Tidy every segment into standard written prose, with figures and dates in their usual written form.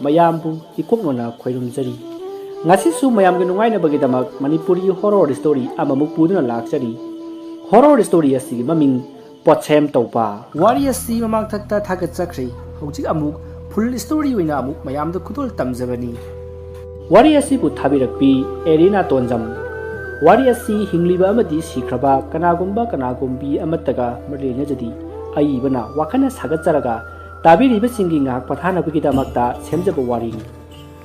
mayambu ikoknona khoirumjari ngasisu mayam ge nungai na bagi damak manipuri horror story amamuk puduna lakchari horror story asi maming potchem topa wari asi mamang thakta thagat chakri hojik amuk full story oina amuk mayam da khudol tamjabani wari asi bu thabirakpi erina tonjam wari asi hingliba amadi sikraba kanagumbi amataga marlena jadi aibana wakana sagacharaga tabiriba singi ngak pathana bagi damakta semjaba wari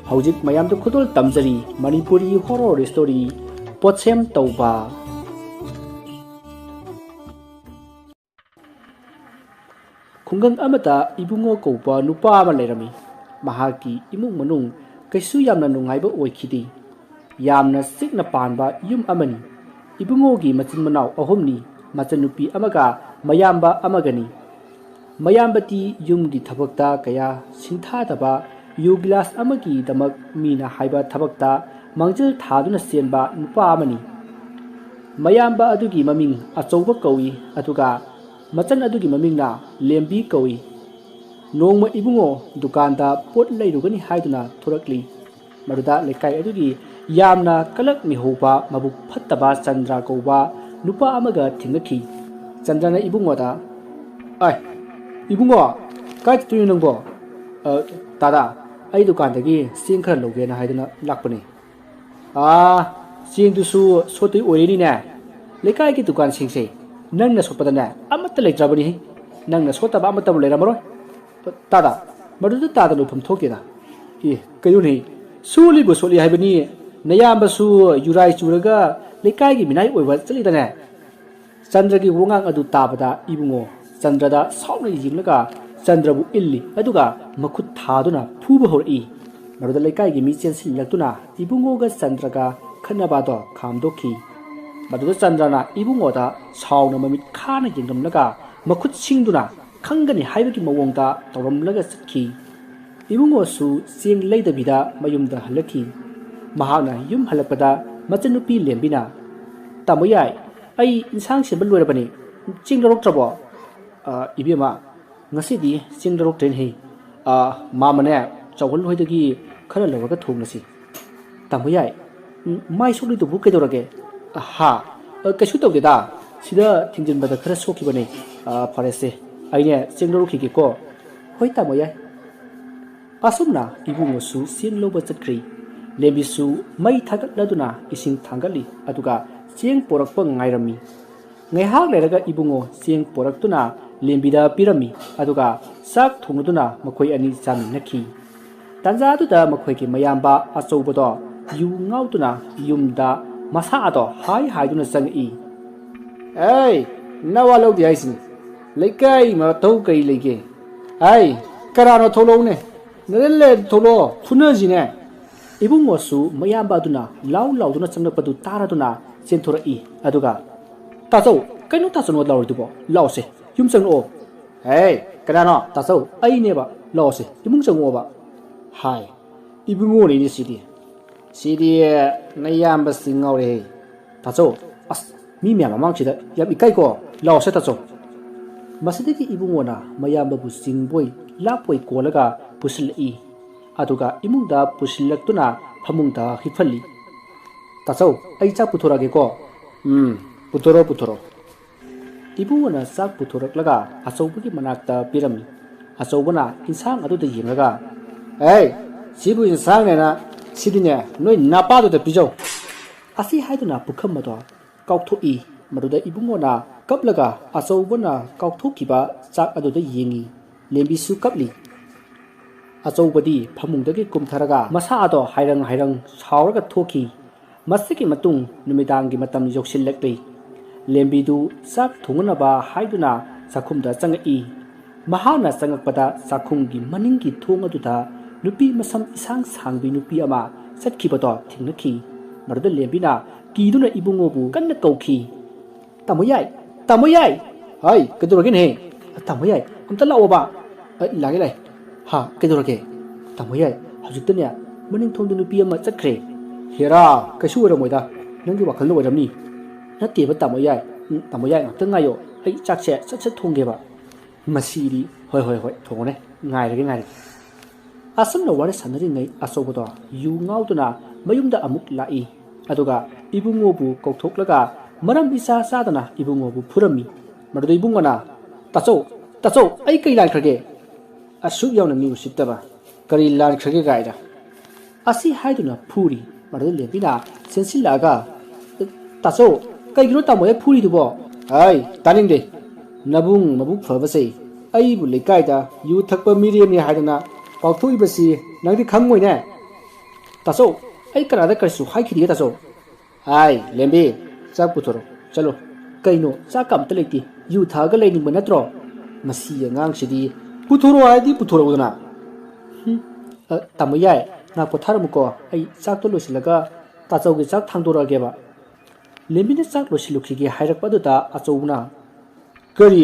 hojik mayam da khudol tamjari manipuri horror story potchem toba khungang amata ibungo kopa nupa ama lerami mahaki imung manung kaisu yamna nungaiba oikhidi yamna sikna panba yum amani ibungo gi machin manau ahumni machanupi amaga mayamba amagani mayambati yumgi thabakta kaya sintha daba yu glass amagi damak mina haiba thabakta mangjil thaduna senba nupa amani mayamba adugi maming achouba kawi atuga machan adugi maming na lembi kawi nongma ibungo dukanda pot leirugani haiduna thorakli maruda lekai adugi yamna kalak mihoba mabuk phattaba chandra kauba nupa amaga thingaki chandrana ibungo da ai ibungo kai tuyu nangbo tada ai dukandagi sing khar loge na haiduna lakpani sing du su sotui oiri ne lekai ki dukan singse nang na sopadana amata letrabani nang na sotaba amata leramaro tada maruda tada no phamthokena kayu ni suli bu soli haibani nayamba su yurai churaga lekai gi minai oiwa chali dana chandra gi wongang adu tabada ibungo chandra da sauna yinglaga chandra bu illi aduga makhut thaduna phuba hori maruda lekai gi mi chen silaktuna ibungo ga chandra ga khanaba do khamdokhi maduda chandra na ibungo da sauna mamit khana yingramlaga makhut singduna khangani haibagi mawongda tawramlaga sakhi ibungo su sing leidabida mayumda halaki mahana yum halakpada machanupi lembina tamoyai ai insang sebal loirabani chingdarok trabo ibima ngasidi chingdarok train he mamane chawal hoidagi khara lawaka thongnasi tamoyai mai soli to buke dorage ha kaishu tawdeda sida thingjinbada khara sokibane farese aine chingdarok khige ko hoi tamoyai asumna ibungo su sin loba chatkri lebisu mai thagat laduna ising thangali aduga cheng porakpa ngairami ngaihak leraga ibungo cheng poraktuna lembida pirami aduga sak thongduna makhoi ani chaminakhi tanja aduda makhoi ki mayamba achoubodo yu ngautuna yumda masa ado hai haiduna changi ei nawa lodi aisin leikai ma tau kai lege ai karano tholone nerelle tholo thunajine ibungo su mayamba duna law duna changnapadu taraduna chenthora aduga tasau kaino tasano lawrdubo lawse yum changno hey karano tasau ai neba lawse yumung changwo ba hai ibungo ni sidi nayamba singawre tasau as mi myama mangchida yam ikai ko lawse tasau masidiki ibungo na mayamba bu singboy lapoi kolaga pusil aduga imungda pusilaktuna phamungda hifali tasau ai cha puthorage ko puthoro ibungona sak puthoraklaga achoubugi manakta pirami achoubana insang aduda yingaga ei sibu insang ne na sidine noi napadu da pijau asi haiduna pukhamado kauthoi maduda ibungona kaplaga achoubana kauthokiba chak aduda yingi lembisu kapli achoubadi phamungdagi kumtharaga masa ado hairang sauraga thoki masiki matung numidangi matam yoksilakri lembidu sak thungunaba haiduna sakhumda changai mahana changakpada sakhumgi maningi thongaduda nupi masam isang sangbi nupi ama satkibato thingnakhi maruda lembina kiduna ibungobu kanna kauki tamoyai hai keduragin he tamoyai amta laoba lage lai ha kedurage tamoyai hajutanya maning thongdu nupi ama chakre hera kasu ramoida nangi wakhal oiramni nateba tamoyai ngata ngayo ai chakse sat thongeba masiri hoi thongone ngai rage asumna wari sanaringai asobodo yu ngauduna mayumda amuk lai aduga ibungobu kauthoklaga maram isa sadana ibungobu phurami marudu ibungona tacho ai kai lan khage asu yauna mi usittaba kari lan khage gaida asi haiduna phuri marudu lebina sensilaga tacho kai gino tamoye phuri dubo ai taningde nabung mabuk fabase ai bu lekai da yu thakpa miriam ni haidana pauthoi basi nangdi khangmoi ne tacho ai karada karsu hai khidi tacho ai lembi chak puthoro chalo kaino chakam telekti yu thaga leini manatro masi ngang sidi puthoro ai di puthoro udana tamoyai na potharmuko ai chak to losilaga tacho gi chak thangdora geba lembi ne chak losilukhi gi hairakpa duta achobuna kari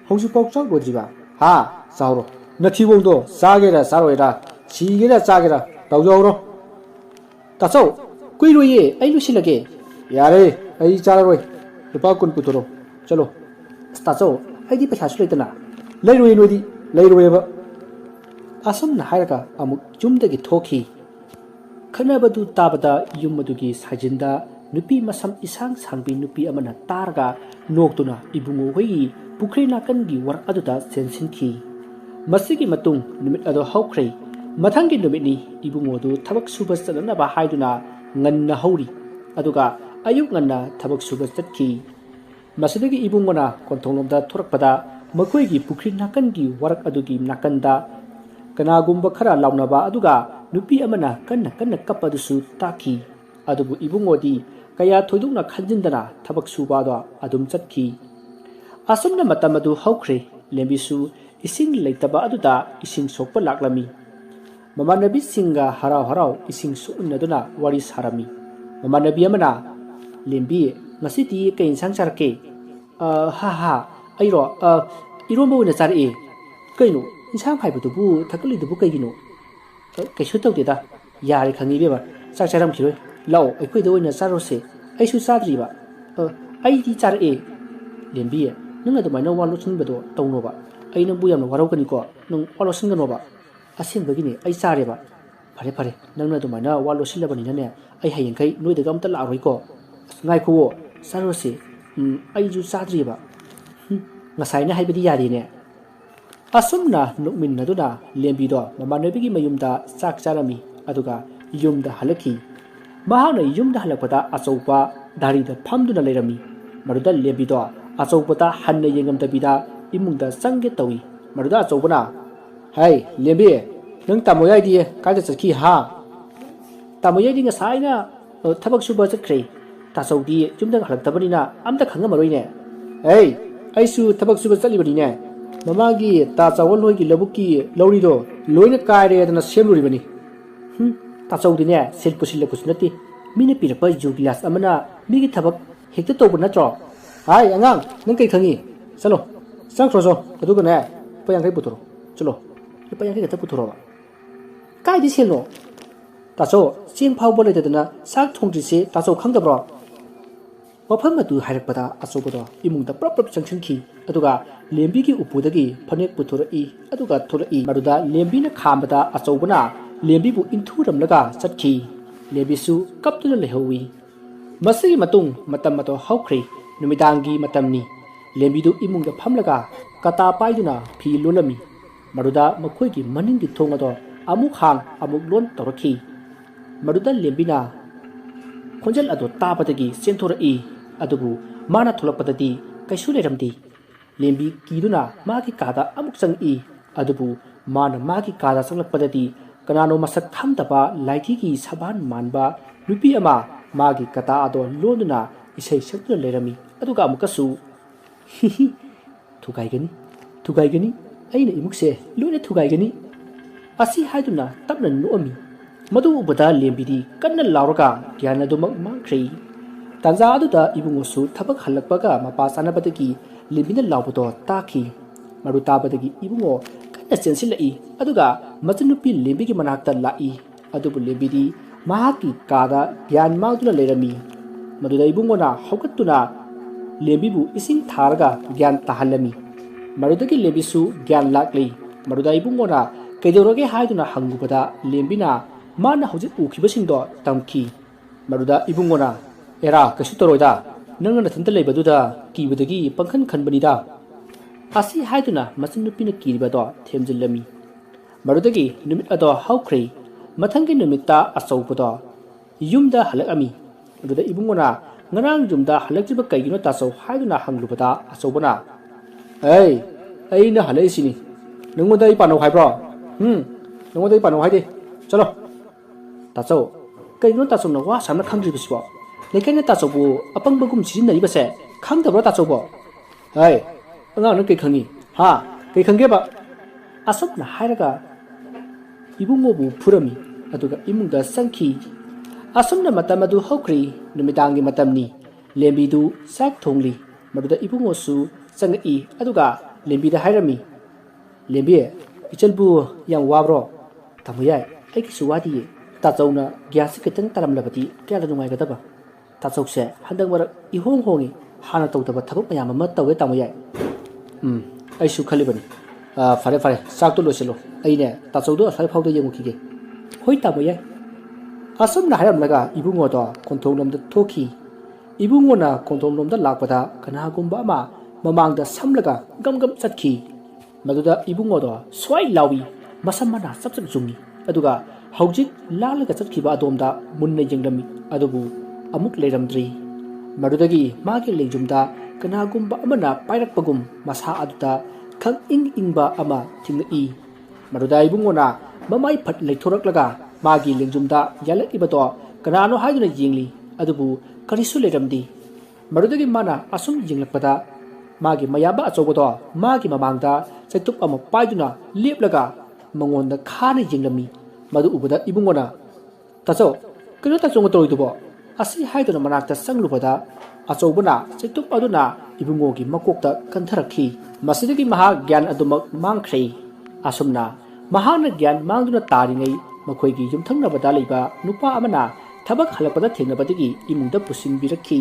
hongsu pok chak bodriba ha sauro nathi bongdo sagera saroira sigera chagera tawjoro tacho kuiroye ai lusilage yare ai chararoi lupa kun puthoro chalo tacho ai di paisa suleitana leiroi noidi leiroyeba asumna hairaga amuk jumdagi thoki khanabadu tabada yumadugi sajinda nupi masam isang sangbi nupi amana targa noktuna ibungo hoi pukri nakan gi war aduda sensinki masigi matung numit ado haukrei mathangi numit ni ibungo du thabak suba sanana ba haiduna nganna hauri aduga ayuk nganna thabak suba satki masidagi ibungona kontholomda thorakpada makoi gi pukri nakan gi war adugi nakanda kanagumba khara launaba aduga nupi amana kanna kapadusu taki adubu ibungodi kaya thoidukna khanjindana thabak subada adum chatki asumna matamadu haukre lembisu ising leitaba aduda ising sokpa laklami mamanabi singa harau ising sunnaduna wari sarami mamanabi amana lembi ngasiti ke insang charke ha airo irombo na chari kaino insang phaibudubu thakalidubu kaigino kaisu tawdeda yari khangi beba chak charam khiroi lau aikoi doina charose aisu sadriba ai di char e lembi nung adumai na walo sunbedo tawnoba ai nang buyam warau kani ko nung walo singanoba asin bagini ai chare ba phare nang adumai na walo silabani na ne ai hayeng kai noi da gamta la roi ko ngai ko sarose ai ju sadriba ngasai na haibidi yari ne asumna nukmin naduna lembi do mamanebigi mayumda chak charami aduga yumda halaki mahana yumda halakpada achoupa darida phamduna leirami maruda lembi do achoupada hanna yengam tabida imungda changge tawi maruda achoubana hai lembi nang tamoyai di kaida chakhi ha tamoyai di ngasai na thabak suba chakre tachoudi chumda halaktabani na amta khanga maroi ne hey aisu thabak suba chalibani ne mamagi ta chawal loi gi labuki lori do loina kaire dana semluri bani tachoudi ne sel pusil pusinati mine pirpa ju glass amana migi thabak hekta to bana tro hai angang nang kai khangi chalo sang khroso aduga ne payang kai puturo chalo payang kai ta puturo ba kai di selno tacho sin phau bole dana sak thongji se tacho khangdabro wafam adu hairakpada achobodo imungda prap changchangki aduga lembi gi upudagi phanek puthura i aduga thura i maruda lembi na khambada achobana lembi bu inthuram laga chatki lembi su kaptuna lehowi masigi matung matam mato haukhri numidangi matamni lembi du imungda phamlaga kata paiduna phi lolami maruda makhoi gi maningi thongado amuk hang amuk lon toraki maruda lembina khonjal ado tabadagi senthora i adubu mana thulakpadadi kaisu leramdi lembi kiduna magi kada amuk chang i adubu mana magi kada changlakpadadi kanano masak thamdaba laithi gi saban manba nupi ama magi kata ado londuna isai sakna lerami aduga amukasu thugaigani aina imukse loine thugaigani asi haiduna tapna nuami madu ubada lembidi kanna lauraga gyana dumak mangkhri tanja aduda ibungosu thabak halakpaga mapa sanabadagi lemina laubudo taki maru tabadagi ibungo kanna sensilai aduga machunupi lembigi manakta lai adubu lembidi mahaki kada gyan magduna lerami maduna ibungona haukattuna lembibu ising tharga gyan tahalami marudagi lebisu gyan lakli maruda ibungona ꯀꯩꯗꯧꯔꯒꯦ ꯍꯥꯏꯗꯨꯅ ꯍꯪꯂꯨꯕꯗ ꯂꯦꯝꯕꯤꯅ ꯃꯥꯅ ꯍꯧꯖꯤꯛ ꯎꯈꯤꯕꯁꯤꯡꯗꯣ ꯇꯝꯈꯤ ꯃꯗꯨꯗ ꯏꯕꯨꯡꯉꯣꯅ ꯑꯦꯔꯥ ꯀꯩꯁꯨ ꯇꯧꯔꯣꯏꯗ ꯅꯪꯅ ꯅꯊꯟꯇ ꯂꯩꯕꯗꯨꯗ ꯀꯤꯕꯗꯒꯤ ꯄꯪꯈꯟ ꯈꯟꯕꯅꯤꯗ ꯑꯁꯤ ꯍꯥꯏꯗꯨꯅ ꯃꯆꯟꯅꯨꯄꯤꯅ ꯀꯤꯔꯤꯕꯗꯣ ꯊꯦꯝꯖꯤꯜꯂꯝꯃꯤ ꯃꯗꯨꯗꯒꯤ ꯅꯨꯃꯤꯠ ꯑꯗꯣ ꯍꯧꯈ꯭ꯔꯦ ꯃꯊꯪꯒꯤ ꯅꯨꯃꯤꯠꯇ ꯑꯆꯧꯕꯗꯣ ꯌꯨꯝꯗ ꯍꯜꯂꯛꯑꯝꯃꯤ ꯑꯗꯨꯗ ꯏꯕꯨꯡꯉꯣꯅ ꯉꯔꯥꯡ ꯌꯨꯝꯗ ꯍꯜꯂꯛꯇ꯭ꯔꯤꯕ ꯀꯩꯒꯤꯅꯣ ꯇꯥꯆꯧ ꯍꯥꯏꯗꯨꯅ ꯍꯪꯂꯨꯕꯗ ꯑꯆꯧꯕꯅ ꯑꯩꯅ ꯍꯜꯂꯛꯏꯁꯤꯅꯤ ꯅꯪꯉꯣꯟꯗ ꯑꯩ ꯄꯥꯅꯧ ꯍꯥꯏꯕ꯭ꯔꯣ ꯅꯪꯉꯣꯟꯗ ꯑꯩ ꯄꯥꯅꯧ ꯍꯥꯏꯗꯦ ꯆꯠꯂꯣ ꯇꯥꯆꯧ ꯀꯩꯒꯤꯅꯣ ꯇꯥꯆꯧꯅ ꯋꯥ ꯁꯥꯝꯅ ꯈꯪꯗ꯭ꯔꯤꯕꯁꯤꯕꯣ ꯂꯩꯀꯥꯏꯅ ꯇꯥꯆꯧꯕꯨ ꯑꯄꯪꯕꯒꯨꯝ ꯁꯤꯖꯤꯟꯅꯔꯤꯕꯁꯦ ꯈꯪꯗꯕ꯭ꯔꯣ ꯇꯥꯆꯧꯕꯣ ꯑꯉꯥꯡꯅ ꯀꯩ ꯈꯪꯉꯤ ꯀꯩ ꯈꯪꯒꯦꯕ ꯑꯁꯨꯝꯅ ꯍꯥꯏꯔꯒ 이붕어부 풀어미 아두가 이문가 쌍키 아숨나 마땀아두 허크리 누미당기 마땀니 렘비두 싹 통리 마두다 이붕어수 쌍이 아두가 렘비다 하이라미 렘비에 이철부 양 와브로 타무야이 아이키수 와디에 따자우나 기아스 그땅 따람라바디 깨라 누마이가다바 따자우세 한당마라 이홍홍이 하나 떠다바 타복 마야마 맞다고 따무야이 아이수 칼리바니 fare sak to lo selo ai ne ta chau do sai phau de yeng ki ge hoi ta bo ye asum na haram laga ibungo do konthong nom da thoki ibungo na konthong nom da lakpa da kana gumba ma mamang da sam laga gam chatki maduda ibungo do swai lawi masam mana sap jumi aduga haujik la laga chatki ba adom da munne jengrami adubu amuk leiramdri madudagi magi lengjumda kana gumba amana pairak pagum masa aduta khang ingba ama thing'i marudai bungona mamai phat leithorak laga magi lengjumda yalak ibato kanano haiduna jingli adubu karisu leramdi marudagi mana asum jinglakpada magi mayaba achobodo magi mamangda chaitup ama paiduna leplaga mangonda khana jinglami madu ubada ibungona taso kino ta chongo toidubo asi haiduna manakta sanglubada achobuna chaitup aduna ibungogi makokta kantharakhi masidagi maha gyan adumak mangkhri asumna mahana gyan mangduna taringai makhoigi yumthangnabada leiba nupa amana thabak halakpada thengnabadagi imungda pusinbirakhi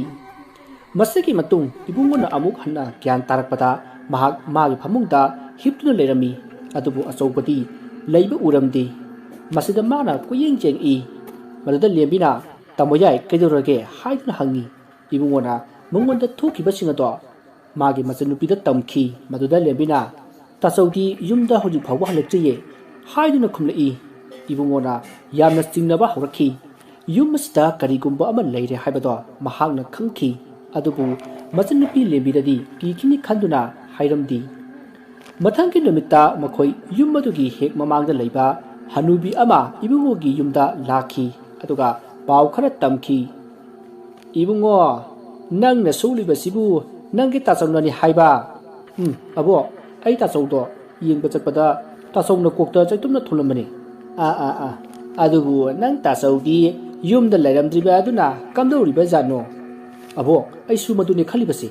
masigi matung ibungona amuk hanna gyan tarakpada mahak magi phamungda hiptuna lerami adubu achobadi leiba uramdi masida mana kuyeng jeng i maduda lembina tamoyai kedorage haiduna hangi ibungona mongonda thukibasinga do magi machanupida tamki maduda lembina tasaudi yumda hoji phawwa halakchiye haiduna khumlei ibungona yamna chingnaba horakhi yumsida karigumba ama leire haibado mahakna khangki adubu machanupi lembidadi kikini khanduna hairamdi mathangki numita makhoi yumadugi hek mamangda leiba hanubi ama ibungogi yumda lakhi aduga paw khara tamki ibungo nangna solibasibu nangki tachawnani haiba abo ai tachawdo yengba chakpada tachawna kokta chaitumna thulamani adubu nang tachawdi yumda lairamdriba aduna kamdoriba jano abo ai su maduni khalibasi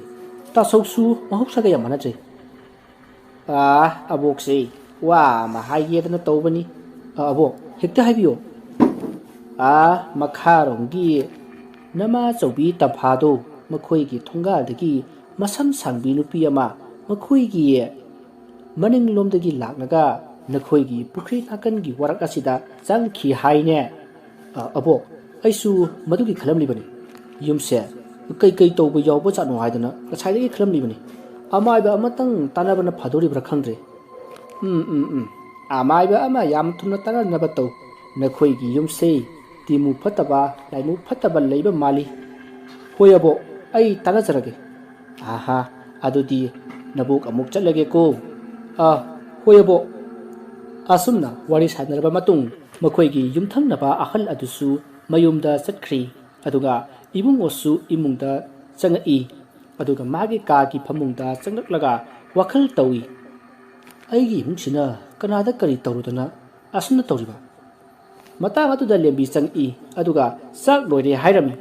tachawsu mahoksaga yamana chai abokse wa ma haiyedana tawbani abo hekta haibiyo makharonggi nama chawbi taphado makhoigi thongadagi masam sangbi nupi ama makhoigi maning lomdagi laknaga nakhoigi pukri nakangi warak asida changki haine abo aisu madugi khalamli bani yumse kai tawba yawba chanu haidana kasaidagi khalamli bani amaiba amatang tanabana phadori bra khangre amaiba ama yam thumna tananaba taw nakhoigi yumse timu phataba laimu phataba leiba mali hoyabo ai tanajarage adudi nabuk amuk chatlage ko hoyabo asumna wari sanarba matung makhoigi yumthangnaba ahal adusu mayumda chatkri aduga ibungosu imungda changai aduga magi kagi phamungda changlaklaga wakhal tawi aigi imungsina kanada kari tawrudana asumna tawriba matang atuda lembi changi aduga sak loire hairami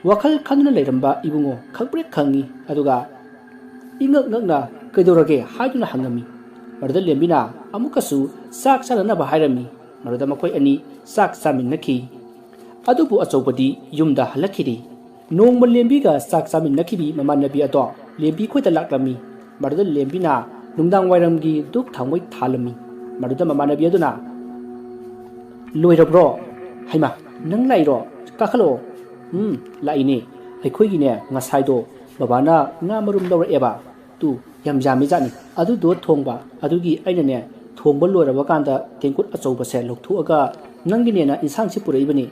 wakhal khanduna leiramba ibungo khakbre khangi aduga ingak ngakna kedorage haiduna hangami marda lembina amukasu sak sanana ba hairami marda makoi ani sak saminaki adubu achobadi yumda halakhiri nongma lembiga sak saminnakibi mamanabi ato lembi khoita laklami marda lembina nungdang wairamgi duk thangoi thalami ꯃꯗꯨꯗ ꯃꯃꯥꯟꯅꯕꯤ ꯑꯗꯨꯅ ꯂꯣꯏꯔꯕ꯭ꯔꯣ ꯍꯩꯃꯥ ꯅꯪ ꯂꯥꯛꯏꯔꯣ ꯀꯥꯈꯠꯂꯛꯑꯣ ꯂꯥꯛꯏꯅꯦ ꯑꯩꯈꯣꯏꯒꯤꯅꯦ ꯉꯁꯥꯏꯗꯣ ꯕꯕꯥꯅ ꯉꯥ ꯃꯔꯨꯝ ꯂꯧꯔꯛꯑꯦꯕ ꯇꯨ ꯌꯥꯝ ꯌꯥꯝꯃꯤ ꯖꯥꯠꯅꯤ ꯑꯗꯨꯗꯣ ꯊꯣꯡꯕ ꯑꯗꯨꯒꯤ ꯑꯩꯅꯅꯦ ꯊꯣꯡꯕ ꯂꯣꯏꯔꯕ ꯀꯥꯟꯗ ꯇꯦꯡꯀꯨꯠ ꯑꯆꯧꯕꯁꯦ ꯂꯧꯊꯣꯛꯑꯒ ꯅꯪꯒꯤꯅꯦꯅ ꯏꯟꯁꯥꯡꯁꯤ ꯄꯨꯔꯛꯏꯕꯅꯤ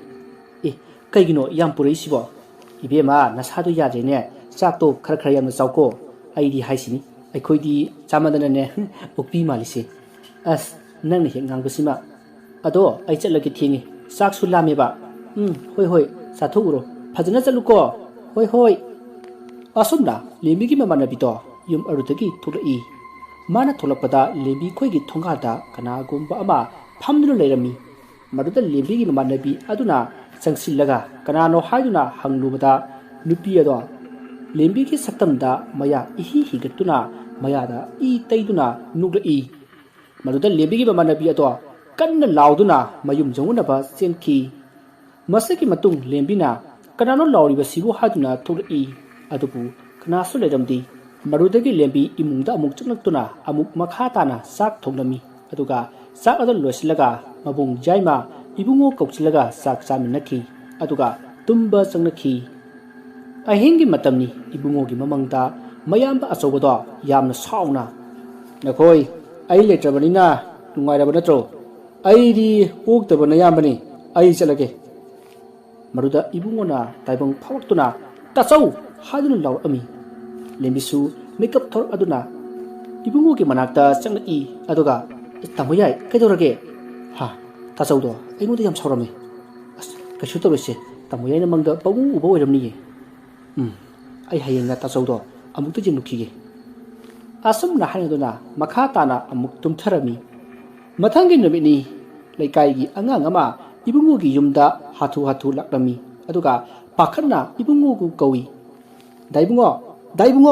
ꯀꯩꯒꯤꯅꯣ ꯌꯥꯝ ꯄꯨꯔꯛꯏꯁꯤꯕꯣ 이베마 나사도 야제네 짝도 카라카라야는 싸우고 아이디 하이시니 아이코이디 자마다네 옥비 말리시 아스 낭네 행강부시마 아도 아이 짤라게 팅이 싹수 라메바 호이호이 사토구로 파즈나 짤루고 호이호이 아솜나 레미기 마마나비도 윰 어루드기 토르이 마나 톨락바다 레비 코이기 통가다 가나곰바 아마 팜누르 레라미 마루다 레비기 마마나비 아두나 ꯆꯪꯁꯤꯜꯂꯒ ꯀꯅꯥꯅꯣ ꯍꯥꯏꯗꯨꯅ ꯍꯪꯂꯨꯕꯗ ꯅꯨꯄꯤ ꯑꯗꯣ ꯂꯦꯝꯕꯤꯒꯤ ꯁꯛꯇꯝꯗ ꯃꯌꯥ ꯏꯍꯤ ꯍꯤꯒꯠꯇꯨꯅ ꯃꯌꯥꯗ ꯏ ꯇꯩꯗꯨꯅ ꯅꯨꯛꯂꯛꯏ ꯃꯗꯨꯗ ꯂꯦꯝꯕꯤꯒꯤ ꯃꯃꯥꯟꯅꯕꯤ ꯑꯗꯣ ꯀꯟꯅ ꯂꯥꯎꯗꯨꯅ ꯃꯌꯨꯝ ꯌꯧꯅꯕ ꯆꯦꯟꯈꯤ ꯃꯁꯤꯒꯤ ꯃꯇꯨꯡ ꯂꯦꯝꯕꯤꯅ ꯀꯅꯥꯅꯣ ꯂꯥꯎꯔꯤꯕꯁꯤꯕꯨ ꯍꯥꯏꯗꯨꯅ ꯊꯣꯛꯂꯛꯏ ꯑꯗꯨꯕꯨ ꯀꯅꯥꯁꯨ ꯂꯩꯔꯝꯗꯦ ꯃꯗꯨꯗꯒꯤ ꯂꯦꯝꯕꯤ ꯏꯃꯨꯡꯗ ꯑꯃꯨꯛ ꯆꯪꯂꯛꯇꯨꯅ ꯑꯃꯨꯛ ꯃꯈꯥ ꯇꯥꯅ ꯆꯥꯛ ꯊꯣꯡꯂꯝꯃꯤ ꯑꯗꯨꯒ ꯆꯥꯛ ꯑꯗꯨ ꯂꯣꯏꯁꯤꯜꯂꯒ ꯃꯕꯨꯡ ꯌꯥꯏꯃ 이붕어 ꯀꯧꯁꯤꯜꯂꯒ ꯆꯥꯛ ꯆꯥꯃꯤꯟꯅꯈꯤ ꯑꯗꯨꯒ ꯇꯨꯝꯕ ꯆꯪꯅꯈꯤ ꯑꯍꯤꯡꯒꯤ ꯃꯇꯝꯅꯤ 이붕어ꯒꯤ ꯃꯃꯪꯗ ꯃꯌꯥꯝꯕ ꯑꯆꯧꯕꯗꯣ ꯌꯥꯝꯅ ꯁꯥꯎꯅ ꯅꯈꯣꯏ ꯑꯩ ꯂꯩꯇ꯭ꯔꯕꯅꯤꯅ ꯅꯨꯡꯉꯥꯏꯔꯕ ꯅꯠꯇ꯭ꯔꯣ ꯑꯩꯗꯤ ꯑꯣꯛꯇꯕ ꯅꯌꯥꯝꯕꯅꯤ ꯑꯩ ꯆꯠꯂꯒꯦ ꯃꯗꯨꯗ 이붕어ꯅ ꯇꯥꯏꯕꯪ ꯐꯥꯎꯔꯛꯇꯨꯅ ꯇꯥꯆꯧ ꯍꯥꯏꯗꯨꯅ ꯂꯥꯎꯔꯛꯑꯝꯃꯤ ꯂꯦꯝꯕꯤꯁꯨ ꯃꯤꯀꯞ ꯊꯣꯔꯛꯑꯗꯨꯅ 이붕어ꯒꯤ ꯃꯅꯥꯛꯇ ꯆꯪꯂꯛꯏ ꯑꯗꯨꯒ ꯇꯥꯃꯣ ꯌꯥꯏ ꯀꯩꯗꯧꯔꯒꯦ ꯇꯥꯆꯧꯗꯣ ꯑꯩꯉꯣꯟꯗ ꯌꯥꯝ ꯁꯥꯎꯔꯝꯃꯦ ꯑꯁ ꯀꯩꯁꯨ ꯇꯧꯔꯣꯏꯁꯦ ꯇꯥꯃꯣ ꯌꯥꯏꯅ ꯃꯪꯗ ꯄꯪꯎ ꯎꯕ ꯑꯣꯏꯔꯝꯅꯤꯌꯦ ꯑꯩ ꯍꯌꯦꯡꯅ ꯇꯥꯆꯧꯗꯣ ꯑꯃꯨꯛꯇ ꯌꯦꯡꯂꯨꯈꯤꯒꯦ ꯑꯁꯨꯝꯅ ꯍꯥꯏꯅꯗꯨꯅ ꯃꯈꯥ ꯇꯥꯅ ꯑꯃꯨꯛ ꯇꯨꯝꯊꯔꯝꯃꯤ ꯃꯊꯪꯒꯤ ꯅꯨꯃꯤꯠꯅꯤ ꯂꯩꯀꯥꯏꯒꯤ ꯑꯉꯥꯡ ꯑꯃ 이붕어ꯒꯤ ꯌꯨꯝꯗ ꯍꯥꯊꯨ ꯍꯥꯊꯨ ꯂꯥꯛꯂꯝꯃꯤ ꯑꯗꯨꯒ ꯄꯥꯈꯠꯅ 이붕어ꯕꯨ ꯀꯧꯏ ꯗꯥꯏꯕꯨꯡꯉꯣ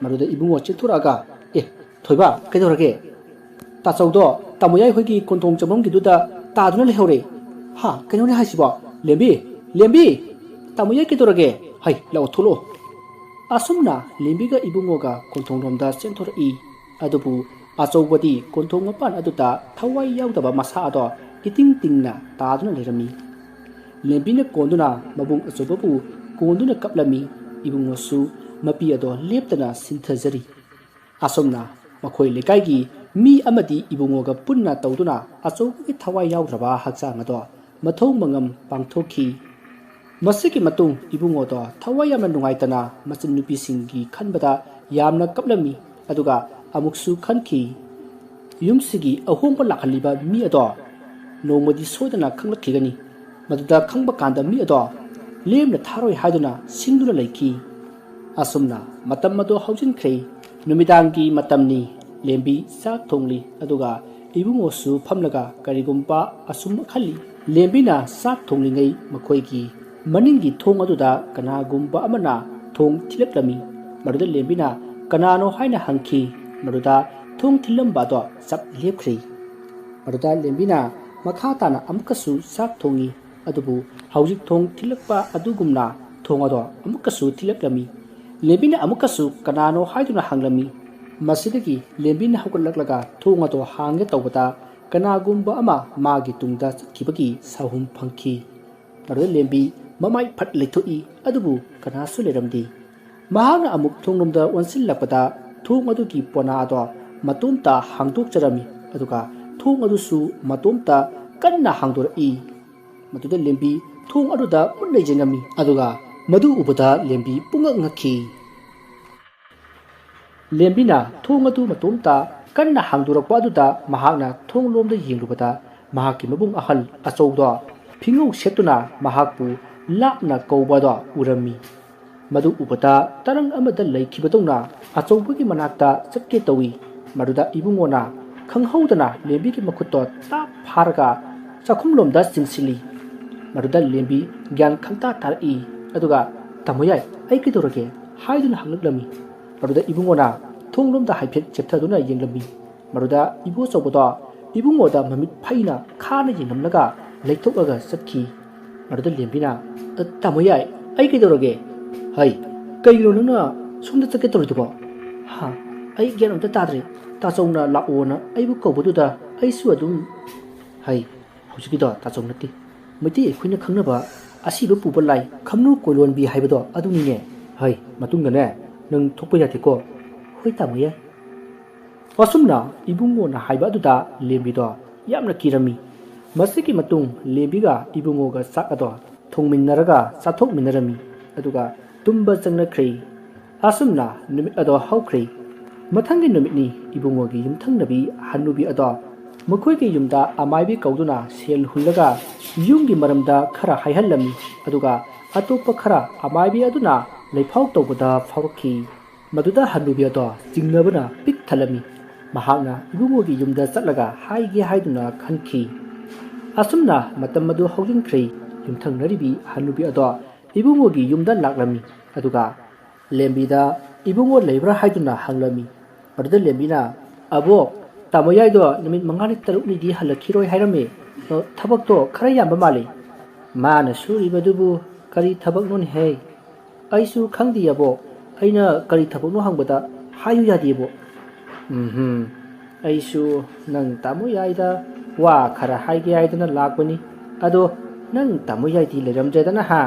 ꯃꯗꯨꯗ 이붕어 ꯆꯦꯟꯊꯣꯔꯛꯑꯒ ꯊꯣꯏꯕ ꯀꯩꯗꯧꯔꯒꯦ ꯇꯥꯆꯧꯗꯣ ꯇꯥꯃꯣ ꯌꯥꯏ ꯍꯣꯏꯒꯤ ꯀꯣꯟꯊꯣꯡ ꯆꯪꯐꯝꯒꯤꯗꯨꯗ ꯇꯥꯗꯨꯅ ꯂꯩꯍꯧꯔꯦ ꯀꯩꯅꯣꯅꯦ ꯍꯥꯏꯁꯤꯕꯣ ꯂꯦꯝꯕꯤ ꯇꯥꯃꯣ ꯌꯥꯏ ꯀꯩꯗꯧꯔꯒꯦ ꯍꯩ ꯂꯥꯛꯑꯣ ꯊꯣꯛꯂꯛꯑꯣ ꯑꯁꯨꯝꯅ ꯂꯦꯝꯕꯤꯒ ꯏꯕꯨꯡꯉꯣꯒ ꯀꯣꯟꯊꯣꯡꯂꯣꯝꯗ ꯆꯦꯟꯊꯣꯔꯛꯏ ꯑꯗꯨꯕꯨ ꯑꯆꯧꯕꯗꯤ ꯀꯣꯟꯊꯣꯡ ꯃꯄꯥꯟ ꯑꯗꯨꯗ ꯊꯋꯥꯏ ꯌꯥꯎꯗꯕ ꯃꯁꯥ ꯑꯗꯣ ꯏꯇꯤꯡ ꯇꯤꯡꯅ ꯇꯥꯗꯨꯅ ꯂꯩꯔꯝꯃꯤ ꯂꯦꯝꯕꯤꯅ ꯀꯣꯟꯗꯨꯅ ꯃꯕꯨꯡ ꯑꯆꯧꯕꯕꯨ ꯀꯣꯟꯗꯨꯅ ꯀꯞꯂꯝꯃꯤ 이붕어ꯁꯨ ꯃꯄꯤ ꯑꯗꯣ ꯂꯦꯞꯇꯅ ꯁꯤꯟꯊꯖꯔꯤ ꯑꯁꯨꯝꯅ ꯃꯈꯣꯏ ꯂꯩꯀꯥꯏꯒꯤ ꯃꯤ ꯑꯃꯗꯤ 이붕어ꯒ ꯄꯨꯟꯅ ꯇꯧꯗꯨꯅ ꯑꯆꯧꯕꯒꯤ ꯊꯋꯥꯏ ꯌꯥꯎꯗ꯭ꯔꯕ ꯍꯛꯆꯥꯡ ꯑꯗꯣ ꯃꯊꯧ ꯃꯉꯝ ꯄꯥꯡꯊꯣꯛꯈꯤ ꯃꯁꯤꯒꯤ ꯃꯇꯨꯡ 이붕어ꯗꯣ ꯊꯋꯥꯏ ꯌꯥꯝꯅ ꯅꯨꯡꯉꯥꯏꯇꯅ ꯃꯆꯟꯅꯨꯄꯤꯁꯤꯡꯒꯤ ꯈꯟꯕꯗ ꯌꯥꯝꯅ ꯀꯞꯂꯝꯃꯤ ꯑꯗꯨꯒ ꯑꯃꯨꯛꯁꯨ ꯈꯟꯈꯤ ꯌꯨꯝꯁꯤꯒꯤ ꯑꯍꯣꯡꯕ ꯂꯥꯛꯍꯜꯂꯤꯕ ꯃꯤ ꯑꯗꯣ ꯅꯣꯡꯃꯗꯤ ꯁꯣꯏꯗꯅ ꯈꯪꯂꯛꯈꯤꯒꯅꯤ ꯃꯗꯨꯗ ꯈꯪꯕ ꯀꯥꯟꯗ ꯃꯤ ꯑꯗꯣ ꯂꯦꯝꯅ ꯊꯥꯔꯣꯏ ꯍꯥꯏꯗꯨꯅ ꯁꯤꯡꯗꯨꯅ ꯂꯩꯈꯤ ꯑꯁꯨꯝꯅ ꯃꯇꯝ ꯑꯗꯣ ꯍꯧꯖꯤꯟꯈ꯭ꯔꯦ ꯅꯨꯃꯤꯗꯥꯡꯒꯤ ꯃꯇꯝꯅꯤ ꯂꯦꯝꯕꯤ ꯆꯥꯛ ꯊꯣꯡꯂꯤ ꯑꯗꯨꯒ 이붕어ꯁꯨ ꯐꯝꯂꯒ ꯀꯔꯤꯒꯨꯝꯕ ꯑꯁꯨꯝ ꯈꯜꯂꯤ ꯂꯦꯝꯕꯤꯅ ꯆꯥꯛ ꯊꯣꯡꯂꯤꯉꯩ ꯃꯈꯣꯏꯒꯤ ꯃꯅꯤꯡꯒꯤ ꯊꯣꯡ ꯑꯗꯨꯗ ꯀꯅꯥꯒꯨꯝꯕ ꯑꯃꯅ ꯊꯣꯡ ꯊꯤꯜꯂꯛꯂꯝꯃꯤ ꯃꯗꯨꯗ ꯂꯦꯝꯕꯤꯅ ꯀꯅꯥꯅꯣ ꯍꯥꯏꯅ ꯍꯪꯈꯤ ꯃꯗꯨꯗ ꯊꯣꯡ ꯊꯤꯜꯂꯝꯕ ꯑꯗꯣ ꯆꯞ ꯂꯦꯞꯈ꯭ꯔꯦ ꯃꯗꯨꯗ ꯂꯦꯝꯕꯤꯅ ꯃꯈꯥ ꯇꯥꯅ ꯑꯃꯨꯛꯀꯁꯨ ꯆꯥꯛ ꯊꯣꯡꯉꯤ ꯑꯗꯨꯕꯨ ꯍꯧꯖꯤꯛ ꯊꯣꯡ ꯊꯤꯜꯂꯛꯄ ꯑꯗꯨꯒꯨꯝꯅ ꯊꯣꯡ ꯑꯗꯣ ꯑꯃꯨꯛꯀꯁꯨ ꯊꯤꯜꯂꯛꯂꯝꯃꯤ ꯂꯦꯝꯕꯤꯅ ꯑꯃꯨꯛꯀꯁꯨ ꯀꯅꯥꯅꯣ ꯍꯥꯏꯗꯨꯅ ꯍꯪꯂꯝꯃꯤ ꯃꯁꯤꯗꯒꯤ ꯂꯦꯝꯕꯤꯅ ꯍꯧꯒꯠꯂꯛꯂꯒ ꯊꯣꯡ ꯑꯗꯣ ꯍꯥꯡꯒꯦ ꯇꯧꯕꯗ ꯀꯅꯥꯒꯨꯝꯕ ꯑꯃ ꯃꯥꯒꯤ ꯇꯨꯡꯗ ꯆꯠꯈꯤꯕꯒꯤ ꯁꯥꯍꯨꯝ ꯐꯪꯈꯤ ꯃꯗꯨꯗ ꯂꯦꯝꯕꯤ ꯃꯃꯥꯏ ꯐꯠ ꯂꯩꯊꯣꯛꯏ ꯑꯗꯨꯕꯨ ꯀꯅꯥꯁꯨ ꯂꯩꯔꯝꯗꯦ ꯃꯍꯥꯛꯅ ꯑꯃꯨꯛ ꯊꯣꯡꯂꯣꯝꯗ ꯑꯣꯟꯁꯤꯜꯂꯛꯄꯗ ꯊꯣꯡ ꯑꯗꯨꯒꯤ ꯄꯣꯅꯥ ꯑꯗꯣ ꯃꯇꯣꯝꯇ ꯍꯥꯡꯗꯣꯛꯆꯔꯝꯃꯤ ꯑꯗꯨꯒ ꯊꯣꯡ ꯑꯗꯨꯁꯨ ꯃꯇꯣꯝꯇ ꯀꯟꯅ ꯍꯥꯡꯗꯣꯔꯛꯏ ꯃꯗꯨꯗ ꯂꯦꯝꯕꯤ ꯊꯣꯡ ꯑꯗꯨꯗ ꯃꯨꯟꯅ ꯌꯦꯡꯉꯝꯃꯤ ꯑꯗꯨꯒ ꯃꯗꯨ ꯎꯕꯗ ꯂꯦꯝꯕꯤ ꯄꯨꯡꯉꯛ ꯉꯛꯈꯤ ꯂꯦꯝꯕꯤꯅ ꯊꯣꯡ ꯑꯗꯨ ꯃꯇꯣꯝꯇ ꯀꯟꯅ ꯍꯥꯡꯗꯣꯔꯛꯄ ꯑꯗꯨꯗ ꯃꯍꯥꯛꯅ ꯊꯣꯡꯂꯣꯝꯗ ꯌꯦꯡꯂꯨꯕꯗ ꯃꯍꯥꯛꯀꯤ ꯃꯕꯨꯡ ꯑꯍꯜ ꯑꯆꯧꯕꯗꯣ ꯐꯤꯉꯧ ꯁꯦꯠꯇꯨꯅ ꯃꯍꯥꯛꯄꯨ ꯂꯥꯞꯅ ꯀꯧꯕꯗꯣ ꯎꯔꯝꯃꯤ ꯃꯗꯨ ꯎꯕꯗ ꯇꯔꯪ ꯑꯃꯗ ꯂꯩꯈꯤꯕꯗꯧꯅ ꯑꯆꯧꯕꯒꯤ ꯃꯅꯥꯛꯇ ꯆꯠꯀꯦ ꯇꯧꯏ ꯃꯗꯨꯗ 이붕어ꯅ ꯈꯪꯍꯧꯗꯅ ꯂꯦꯝꯕꯤꯒꯤ ꯃꯈꯨꯠꯇꯣ ꯇꯥꯞ ꯐꯥꯔꯒ ꯆꯥꯛꯈꯨꯝꯂꯣꯝꯗ ꯆꯤꯡꯁꯤꯜꯂꯤ ꯃꯗꯨꯗ ꯂꯦꯝꯕꯤ ꯒ꯭ꯌꯥꯟ ꯈꯪꯇꯥ ꯇꯥꯔꯛꯏ ꯑꯗꯨꯒ ꯇꯥꯃꯣ ꯌꯥꯏ ꯑꯩ ꯀꯩꯗꯧꯔꯒꯦ ꯍꯥꯏꯗꯨꯅ ꯍꯪꯂꯛꯂꯝꯃꯤ ꯃꯗꯨꯗ 이붕어ꯅ ꯊꯣꯡꯂꯣꯝꯗ ꯍꯥꯏꯐꯦꯠ ꯆꯦꯞꯊꯗꯨꯅ ꯌꯦꯡꯂꯝꯃꯤ ꯃꯗꯨꯗ 이보ꯆꯧꯕꯗꯣ 이붕어ꯗ ꯃꯃꯤꯠ ꯐꯩꯅ ꯈꯥꯅ ꯌꯦꯡꯂꯝꯂꯒ ꯂꯩꯊꯣꯛꯂꯒ ꯆꯠꯈꯤ ꯃꯗꯨꯗ ꯂꯦꯝꯕꯤꯅ ꯇꯥꯃꯣ ꯌꯥꯏ ꯑꯩ ꯀꯩꯗꯧꯔꯒꯦ ꯍꯩ ꯀꯩꯒꯤꯅꯣ ꯅꯪꯅ ꯁꯣꯝꯗ ꯆꯠꯀꯦ ꯇꯧꯔꯤꯗꯨꯕꯣ ꯑꯩ ꯒ꯭ꯌꯥꯟ ꯑꯝꯇ ꯇꯥꯗ꯭ꯔꯦ ꯇꯥꯆꯧꯅ ꯂꯥꯛꯑꯣꯅ ꯑꯩꯕꯨ ꯀꯧꯕꯗꯨꯗ ꯑꯩꯁꯨ ꯑꯗꯨꯝ ꯍꯩ ꯍꯧꯖꯤꯛꯀꯤꯗꯣ ꯇꯥꯆꯧ ꯅꯠꯇꯦ ꯃꯩꯇꯩ ꯑꯩꯈꯣꯏꯅ ꯈꯪꯅꯕ ꯑꯁꯤꯕ ꯄꯨꯕ ꯂꯥꯏ ꯈꯝꯅꯨ ꯀꯣꯏꯂꯣꯟꯕꯤ ꯍꯥꯏꯕꯗꯣ ꯑꯗꯨꯅꯤꯅꯦ ꯍꯩ ꯃꯇꯨꯡꯗꯅꯦ ꯅꯪ ꯊꯣꯛꯄ ꯌꯥꯗꯦꯀꯣ ꯍꯣꯏ ꯇꯥꯃꯣ ꯌꯥꯏ ꯑꯁꯨꯝꯅ ꯏꯕꯨꯡꯉꯣꯅ ꯍꯥꯏꯕ ꯑꯗꯨꯗ ꯂꯦꯝꯕꯤꯗꯣ ꯌꯥꯝꯅ ꯀꯤꯔꯝꯃꯤ ꯃꯁꯤꯒꯤ ꯃꯇꯨꯡ ꯂꯦꯝꯕꯤꯒ ꯏꯕꯨꯡꯉꯣꯒ ꯆꯥꯛ ꯑꯗꯣ ꯊꯣꯡꯃꯤꯟꯅꯔꯒ ꯆꯥꯊꯣꯛꯃꯤꯟꯅꯔꯝꯃꯤ ꯑꯗꯨꯒ ꯇꯨꯝꯕ ꯆꯪꯅꯈ꯭ꯔꯦ ꯑꯁꯨꯝꯅ ꯅꯨꯃꯤꯠ ꯑꯗꯣ ꯍꯧꯈ꯭ꯔꯦ ꯃꯊꯪꯒꯤ ꯅꯨꯃꯤꯠꯅꯤ ꯏꯕꯨꯡꯉꯣꯒꯤ ꯌꯨꯝꯊꯪꯅꯕꯤ ꯍꯟꯅꯨꯕꯤ ꯑꯗꯣ ꯃꯈꯣꯏꯒꯤ ꯌꯨꯝꯗ ꯑꯃꯥꯏꯕꯤ ꯀꯧꯗꯨꯅ ꯁꯦꯜ ꯍꯨꯜꯂꯒ ꯌꯨꯝꯒꯤ ꯃꯔꯝꯗ ꯈꯔ ꯍꯥꯏꯍꯜꯂꯝꯃꯤ ꯑꯗꯨꯒ ꯑꯇꯣꯞꯄ ꯈꯔ ꯑꯃꯥꯏꯕꯤ ꯑꯗꯨꯅ ꯂꯩꯐꯥꯎ ꯇꯧꯕꯗ ꯐꯥꯎꯔꯛꯈꯤ ꯃꯗꯨꯗ ꯍꯟꯅꯨꯕꯤ ꯑꯗꯣ ꯆꯤꯡꯅꯕꯅ ꯄꯤꯛ ꯊꯜꯂꯝꯃꯤ ꯃꯍꯥꯛꯅ ꯏꯕꯨꯡꯉꯣꯒꯤ ꯌꯨꯝꯗ ꯆꯠꯂꯒ ꯍꯥꯏꯒꯦ ꯍꯥꯏꯗꯨꯅ ꯈꯟꯈꯤ ꯑꯁꯨꯝꯅ ꯃꯇꯝ ꯑꯗꯨ ꯍꯧꯖꯤꯟꯈ꯭ꯔꯦ ꯌꯨꯝꯊꯪꯅꯔꯤꯕꯤ ꯍꯟꯅꯨꯕꯤ ꯑꯗꯣ ꯏꯕꯨꯡꯉꯣꯒꯤ ꯌꯨꯝꯗ ꯂꯥꯛꯂꯝꯃꯤ ꯑꯗꯨꯒ ꯂꯦꯝꯕꯤꯗ ꯏꯕꯨꯡꯉꯣ ꯂꯩꯕ꯭ꯔꯥ ꯍꯥꯏꯗꯨꯅ ꯍꯪꯂꯝꯃꯤ ꯃꯗꯨꯗ ꯂꯦꯝꯕꯤꯅ ꯑꯕꯣꯛ ꯇꯥꯃꯣ ꯌꯥꯏꯗꯣ ꯅꯨꯃꯤꯠ 5ꯅꯤ 6ꯅꯤꯗꯤ ꯍꯜꯂꯛꯈꯤꯔꯣꯏ ꯍꯥꯏꯔꯝꯃꯤ ꯊꯕꯛꯇꯣ ꯈꯔ ꯌꯥꯝꯕ ꯃꯥꯜꯂꯤ ꯃꯥꯅ ꯁꯨꯔꯤꯕꯗꯨꯕꯨ ꯀꯔꯤ ꯊꯕꯛꯅꯣꯅꯦꯍꯦ ꯑꯩꯁꯨ ꯈꯪꯗꯦ ꯑꯕꯣꯛ ꯑꯩꯅ ꯀꯔꯤ ꯊꯕꯛꯅꯣ ꯍꯪꯕꯗ ꯍꯥꯏꯌꯨ ꯌꯥꯗꯦꯕꯣ ꯑꯩꯁꯨ ꯅꯪ ꯇꯥꯃꯣ ꯌꯥꯏꯗ ꯋꯥ ꯈꯔ ꯍꯥꯏꯒꯦ ꯍꯥꯏꯗꯨꯅ ꯂꯥꯛꯄꯅꯤ ꯑꯗꯣ ꯅꯪ ꯇꯥꯃꯣ ꯌꯥꯏꯗꯤ ꯂꯩꯔꯝꯗ꯭ꯔꯦꯗꯅ ꯍꯥ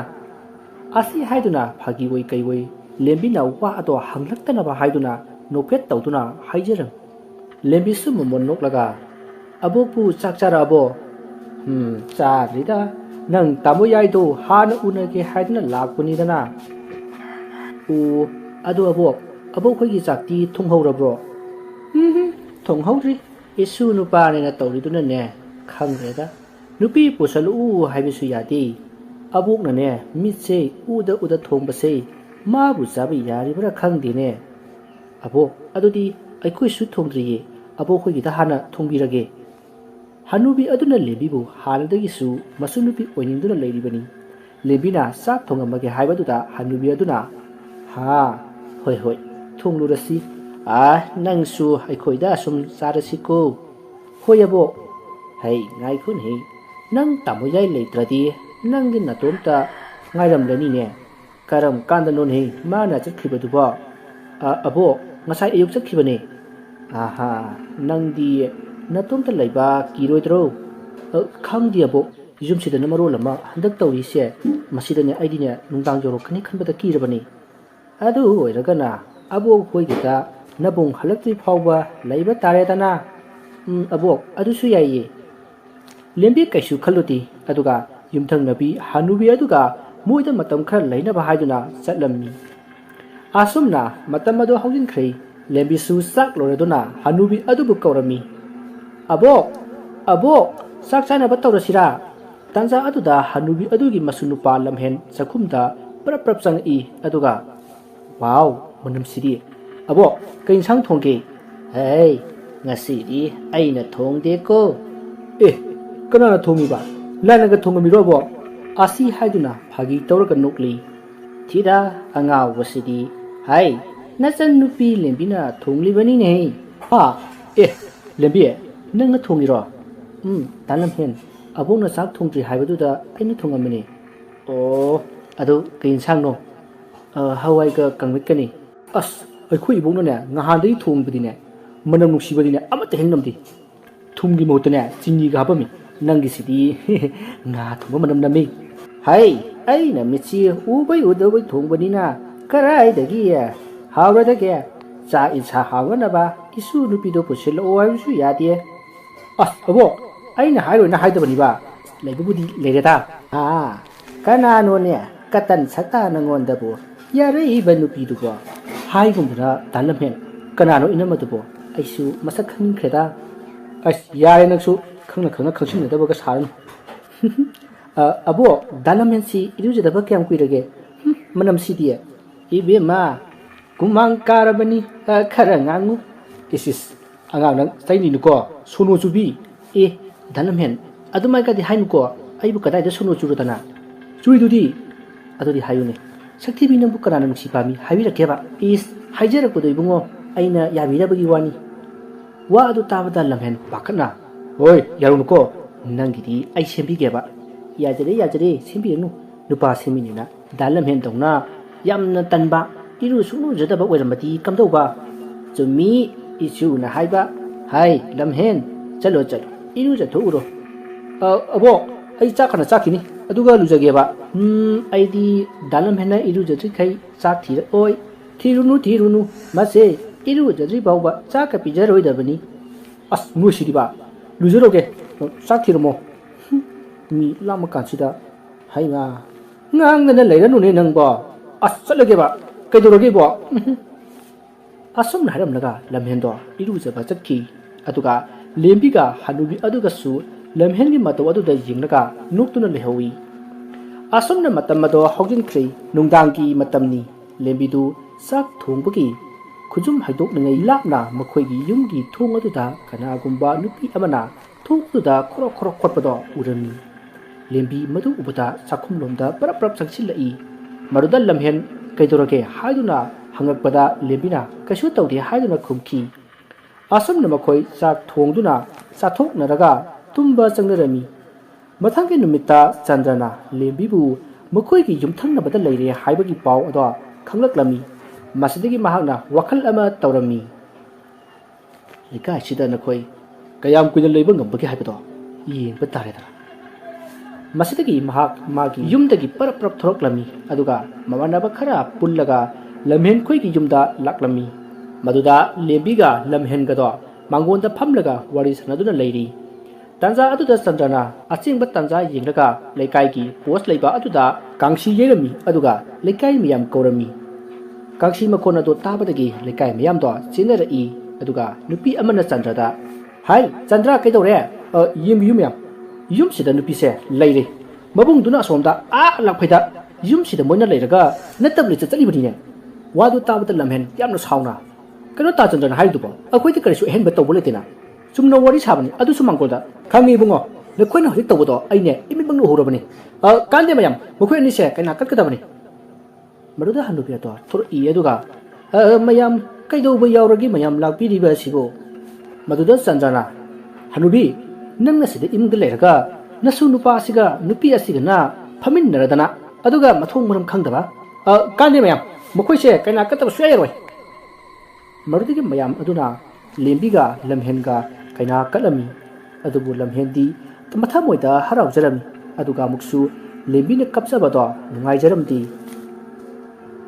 ꯑꯁꯤ ꯍꯥꯏꯗꯨꯅ ꯐꯥꯒꯤ ꯑꯣꯏ ꯀꯩ ꯑꯣꯏ ꯂꯦꯝꯕꯤꯅ ꯋꯥ ꯑꯗꯣ ꯍꯪꯂꯛꯇꯅꯕ ꯍꯥꯏꯗꯨꯅ ꯅꯣꯛꯐꯦꯠ ꯇꯧꯗꯨꯅ ꯍꯥꯏꯖꯔꯝ ꯂꯦꯝꯕꯤꯁꯨ ꯃꯃꯣꯟ ꯅꯣꯛꯂꯒ ꯑꯕꯣꯛꯄꯨ ꯆꯥꯛ ꯆꯥꯔꯛꯑꯕꯣ ꯆꯥꯗ꯭ꯔꯤꯗ ꯅꯪ ꯇꯥꯃꯣ ꯌꯥꯏꯗꯣ ꯍꯥꯟꯅ ꯎꯅꯒꯦ ꯍꯥꯏꯗꯨꯅ ꯂꯥꯛꯄꯅꯤꯗꯅ ꯑꯣ ꯑꯗꯣ ꯑꯕꯣꯛꯈꯣꯏꯒꯤ ꯆꯥꯛꯇꯤ ꯊꯣꯡꯍꯧꯔꯕ꯭ꯔꯣ ꯊꯣꯡꯍꯧꯗ꯭ꯔꯤ ꯏꯁꯨ ꯅꯨꯄꯥꯅꯦꯅ ꯇꯧꯔꯤꯗꯨꯅꯅꯦ ꯈꯪꯗ꯭ꯔꯦꯗ ꯅꯨꯄꯤ ꯄꯨꯁꯜꯂꯛꯎ ꯍꯥꯏꯕꯁꯨ ꯌꯥꯗꯦ ꯑꯕꯣꯛꯅꯅꯦ ꯃꯤꯠꯁꯦ ꯎꯗ ꯊꯣꯡꯕꯁꯦ ꯃꯥꯕꯨ ꯆꯥꯕ ꯌꯥꯔꯤꯕ꯭ꯔꯥ ꯈꯪꯗꯦꯅꯦ ꯑꯕꯣꯛ ꯑꯗꯨꯗꯤ ꯑꯩꯈꯣꯏꯁꯨ ꯊꯣꯡꯗ꯭ꯔꯤꯌꯦ ꯑꯕꯣꯛꯈꯣꯏꯒꯤꯗ ꯍꯥꯟꯅ ꯊꯣꯡꯕꯤꯔꯒꯦ ꯍꯅꯨꯕꯤ ꯑꯗꯨꯅ ꯂꯦꯝꯕꯤꯕꯨ ꯍꯥꯟꯅꯗꯒꯤꯁꯨ ꯃꯁꯨ ꯅꯨꯄꯤ ꯑꯣꯏꯅꯤꯡꯗꯨꯅ ꯂꯩꯔꯤꯕꯅꯤ ꯂꯦꯝꯕꯤꯅ ꯆꯥꯛ ꯊꯣꯡꯉꯝꯃꯒꯦ ꯍꯥꯏꯕꯗꯨꯗ ꯍꯅꯨꯕꯤ ꯑꯗꯨꯅ ꯍꯣꯏ ꯊꯣꯡꯂꯨꯔꯁꯤ ꯅꯪꯁꯨ ꯑꯩꯈꯣꯏꯗ ꯁꯨꯝ ꯆꯥꯔꯁꯤꯀꯣ ꯍꯣꯏ ꯑꯕꯣꯛ ꯍꯩ ꯉꯥꯏꯈꯣꯅꯦ ꯅꯪ ꯇꯥꯃꯣ ꯌꯥꯏ ꯂꯩꯇ꯭ꯔꯗꯤ ꯅꯪꯗꯤ ꯅꯇꯣꯝꯇ ꯉꯥꯏꯔꯝꯂꯅꯤꯅꯦ ꯀꯔꯝ ꯀꯥꯟꯗꯅꯣꯅꯦ ꯃꯥꯅ ꯆꯠꯈꯤꯕꯗꯨꯕꯣ ꯑꯕꯣꯛ ꯉꯁꯥꯏ ꯑꯌꯨꯛ ꯆꯠꯈꯤꯕꯅꯦ ꯅꯪꯗꯤ ꯅꯇꯣꯝꯇ ꯂꯩꯕ ꯀꯤꯔꯣꯏꯗ꯭ꯔꯣ ꯈꯪꯗꯦ ꯑꯕꯣꯛ ꯌꯨꯝꯁꯤꯗꯅ ꯃꯔꯣꯜ ꯑꯃ ꯍꯟꯗꯛ ꯇꯧꯔꯤꯁꯦ ꯃꯁꯤꯗꯅꯦ ꯑꯩꯗꯤꯅꯦ ꯅꯨꯡꯗꯥꯡ ꯌꯧꯔꯛꯀꯅꯤ ꯈꯟꯕꯗ ꯀꯤꯔꯕꯅꯤ ꯑꯗꯨ ꯑꯣꯏꯔꯒꯅ ꯑꯕꯣꯛ ꯍꯣꯏꯒꯤꯗ ꯅꯕꯨꯡ ꯍꯜꯂꯛꯇ꯭ꯔꯤ ꯐꯥꯎꯕ ꯂꯩꯕ ꯇꯥꯔꯦꯗꯅ ꯑꯕꯣꯛ ꯑꯗꯨꯁꯨ ꯌꯥꯏꯌꯦ ꯂꯦꯝꯕꯤ ꯀꯩꯁꯨ ꯈꯜꯂꯨꯗꯦ ꯑꯗꯨꯒ ꯌꯨꯝꯊꯪꯅꯕꯤ ꯍꯅꯨꯕꯤ ꯑꯗꯨꯒ ꯃꯣꯏꯗ ꯃꯇꯝ ꯈꯔ ꯂꯩꯅꯕ ꯍꯥꯏꯗꯨꯅ ꯆꯠꯂꯝꯃꯤ ꯑꯁꯨꯝꯅ ꯃꯇꯝ ꯑꯗꯨ ꯍꯧꯖꯤꯟꯈ꯭ꯔꯦ ꯂꯦꯝꯕꯤꯁꯨ ꯆꯥꯛ ꯂꯣꯏꯔꯗꯨꯅ ꯍꯅꯨꯕꯤ ꯑꯗꯨꯕꯨ ꯀꯧꯔꯝꯃꯤ ꯑꯕꯣꯛ ꯆꯥꯛ ꯆꯥꯅꯕ ꯇꯧꯔꯁꯤꯔꯥ ꯇꯥꯟꯖꯥ ꯑꯗꯨꯗ ꯍꯅꯨꯕꯤ ꯑꯗꯨꯒꯤ ꯃꯁꯨ ꯅꯨꯄꯥ ꯂꯝꯍꯦꯟ ꯆꯥꯛꯈꯨꯝꯗ ꯄ꯭ꯔꯞ ꯆꯪꯉꯛꯏ ꯑꯗꯨꯒ ꯋꯥꯎ ꯃꯅꯝꯁꯤꯗꯤ ꯑꯕꯣꯛ ꯀꯩ ꯏꯟꯁꯥꯡ ꯊꯣꯡꯒꯦ ꯉꯁꯤꯗꯤ ꯑꯩꯅ ꯊꯣꯡꯗꯦꯀꯣ ꯀꯅꯥꯅ ꯊꯣꯡꯉꯤꯕ ꯂꯥꯏꯅꯒ ꯊꯣꯡꯉꯝꯃꯤꯔꯣ ꯑꯕꯣꯛ ꯑꯁꯤ ꯍꯥꯏꯗꯨꯅ ꯐꯥꯒꯤ ꯇꯧꯔꯒ ꯅꯣꯛꯂꯤ ꯊꯤꯗ ꯑꯉꯥꯎꯕꯁꯤꯗꯤ ꯅꯆꯟ ꯅꯨꯄꯤ ꯂꯦꯝꯕꯤꯅ ꯊꯣꯡꯂꯤꯕꯅꯤꯅꯦ ꯂꯦꯝꯕꯤ ꯅꯪꯅ ꯊꯣꯡꯉꯤꯔꯣ ꯗꯥ ꯂꯝꯍꯦꯟ ꯑꯕꯣꯛꯅ ꯆꯥꯛ ꯊꯣꯡꯗ꯭ꯔꯤ ꯍꯥꯏꯕꯗꯨꯗ ꯑꯩꯅ ꯊꯣꯡꯉꯝꯕꯅꯤ ꯑꯣ ꯑꯗꯨ ꯀꯩ ꯏꯟꯁꯥꯡꯅꯣ ꯍꯋꯥꯏꯒ ꯀꯪꯃꯦꯠꯀꯅꯤ ꯑꯩꯈꯣꯏ ꯏꯕꯣꯛꯅꯅꯦ ꯅꯍꯥꯟꯗꯒꯤ ꯊꯣꯡꯕꯗꯤꯅꯦ ꯃꯅꯝ ꯅꯨꯡꯁꯤꯕꯗꯤꯅꯦ ꯑꯃꯠꯇ ꯍꯦꯛ ꯅꯝꯗꯦ ꯊꯨꯝꯒꯤ ꯃꯍꯨꯠꯇꯅꯦ ꯆꯤꯅꯤꯒ ꯍꯥꯞꯄꯝꯃꯤ ꯅꯪꯒꯤꯁꯤꯗꯤ ꯉꯥ ꯊꯣꯡꯕ ꯃꯅꯝ ꯅꯝꯃꯤ ꯑꯩꯅ ꯃꯤꯠꯁꯤ ꯎꯕꯩ ꯎꯗꯕꯩ ꯊꯣꯡꯕꯅꯤꯅ ꯀꯔꯥꯏꯗꯒꯤ ꯍꯥꯎꯔꯗꯒꯦ ꯆꯥꯛ ꯏꯟꯁꯥꯡ ꯍꯥꯎꯅꯅꯕ ꯏꯁꯨ ꯅꯨꯄꯤꯗꯣ ꯄꯨꯁꯤꯜꯂꯛꯑꯣ ꯍꯥꯏꯕꯁꯨ ꯌꯥꯗꯦ ꯑꯕꯣꯛ ꯑꯩꯅ ꯍꯥꯏꯔꯣꯏꯅ ꯍꯥꯏꯗꯕꯅꯤꯕ ꯂꯩꯕꯕꯨꯗꯤ ꯂꯩꯔꯦꯗ ꯀꯅꯥꯅꯣꯅꯦ ꯀꯇꯟ ꯁꯛꯇꯥ ꯅꯉꯣꯟꯗꯕꯨ ꯌꯥꯔꯛꯏꯕ ꯅꯨꯄꯤꯗꯨꯕꯣ ꯍꯥꯏꯒꯨꯝꯗꯅ ꯗꯥ ꯂꯝꯍꯦꯟ ꯀꯅꯥꯅꯣ 이놈ꯃꯗꯨꯕꯣ ꯑꯩꯁꯨ ꯃꯁꯛ ꯈꯪꯈ꯭ꯔꯦꯗ ꯌꯥꯔꯦ ꯅꯪꯁꯨ ꯈꯪꯅ ꯈꯪꯁꯤꯟꯅꯗꯕꯒ ꯁꯥꯔꯅꯨ ꯑꯕꯣꯛ ꯗꯥ ꯂꯝꯍꯦꯟꯁꯤ ꯏꯔꯨꯖꯗꯕ ꯀꯌꯥꯝ ꯀꯨꯏꯔꯒꯦ ꯃꯅꯝꯁꯤꯗꯤ ꯏꯕꯦꯝꯃ ꯀꯨꯃꯥꯡ ꯀꯥꯔꯕꯅꯤ ꯈꯔ ꯉꯥꯡꯉꯨ ꯑꯉꯥꯡ ꯅꯪ ꯆꯩꯅꯤꯅꯨꯀꯣ ꯁꯣꯅꯣ ꯆꯨꯕꯤ ꯗꯥ ꯂꯝꯍꯦꯟ ꯑꯗꯨꯃꯥꯏꯅꯗꯤ ꯍꯥꯏꯅꯨꯀꯣ ꯑꯩꯕꯨ ꯀꯗꯥꯏꯗ ꯁꯣꯅꯣ ꯆꯨꯔꯗꯅ ꯆꯨꯏꯗꯨꯗꯤ ꯑꯗꯨꯗꯤ ꯍꯥꯏꯌꯨꯅꯦ ꯁꯛꯊꯤꯕꯤ ꯅꯪꯕꯨ ꯀꯅꯥꯅ ꯅꯨꯡꯁꯤ ꯄꯥꯝꯃꯤ ꯍꯥꯏꯕꯤꯔꯛꯀꯦꯕ ꯍꯥꯏꯖꯔꯛꯄꯗꯣ ꯏꯕꯨꯡꯉꯣ ꯑꯩꯅ ꯌꯥꯕꯤꯗꯕꯒꯤ ꯋꯥꯅꯤ ꯋꯥ ꯑꯗꯨ ꯇꯥꯕꯗ ꯂꯝꯍꯦꯟ ꯄꯥꯈꯠꯅ ꯍꯣꯏ ꯌꯥꯔꯨꯅꯨꯀꯣ ꯅꯪꯒꯤꯗꯤ ꯑꯩ ꯁꯦꯝꯕꯤꯒꯦꯕ ꯌꯥꯖꯔꯦ ꯁꯦꯝꯕꯤꯔꯅꯨ ꯅꯨꯄꯥ ꯁꯦꯝꯃꯤꯅꯤꯅ ꯗꯥ ꯂꯝꯍꯦꯟꯗꯧꯅ ꯌꯥꯝꯅ ꯇꯟꯕ ꯁꯨꯡꯂꯨꯖꯗꯕ ꯑꯣꯏꯔꯝꯕꯗꯤ ꯀꯝꯗꯧꯕ ꯆꯨꯝꯃꯤ ꯏꯆꯨꯅ ꯍꯥꯏꯕ ꯂꯝꯍꯦꯟ चलो चलो इरू जथोरो अबो आई चाक खना चाखिनी अदुगा लुजगेबा आईदी दालम हेना इरू जथि खै चाक थिर ओय थिरुनु मासे इरू जथि बाउबा चाक पिजरोय दबनी अस नुसिदिबा लुजरोगे चाक थिरमो मी Lama कासिदा Haima ngang leiranu ne nangba asalage ba kaidoroge bo asum haram laga lamhendo iru jaba chakki aduga lembiga hanubi aduga su lamhengi mato aduda yinglaga nuktuna lehawi asumna matamado hogin khrei nungdangi matamni lembidu sak thongbagi khujum haidok nangai lapna makhoigi yumgi thong aduda kana gumba nupi amana thongduda khoro khoro khotpado urami lembi madu ubata sakhum lomda parap parap saksil lai maruda lamhen kaidoroge haiduna hangakpada lembina kashu tawdi haiduna khumki asam na makhoi sak thongduna sathok naraga tumba changnarami mathangi numita chandrana lembi bu makhoi gi yumthang na bada leire haibagi paw ado khanglaklami masidagi mahakna wakhal ama tawrami lika chida na khoi kayam kuina leiba ngambagi haibado yeng batare dara masidagi mahak magi yumdagi parap parap thoroklami aduga mamanaba khara pullaga lamhen khoi gi yumda laklami maduda lembiga lamhen gado mangonda phamlaga wari sanaduna leiri tanja aduda sanjana achingba tanja yenglaga leikai gi post leiba aduda kangsi yerami aduga leikai miyam korami kangsi makona do tabadagi leikai miyam do chinara I aduga nupi amana chandrada hai chandra kaidore yum yum sida nupi se leire mabung duna somda a lakphaida yum sida moina leiraga natabli chali bani ne wadu tabata lamhen yamna sauna kano ta chandra hai dubo akhoi ti karisu hen ba tawbole tina sumno wari sabani adu sumangkolda khangi bungo ne khoina hori tawbodo aine imi bangno horobani kande mayam mukhoi ni se kaina katkadabani maruda hanubi to thor I aduga mayam kaido ba yawragi mayam lakpi riba sibo maduda chandra hanubi nangna sida imga leiraga nasu nupa asiga nupi asiga na phamin naradana aduga mathong maram khangdaba kande mayam mukhoi se kaina katab suyairoi marudigi mayam aduna lembiga lamhenga kaina kalami adubu lamhendi matha moida harau jarami aduga muksu lembina kapsabado nungai jaramdi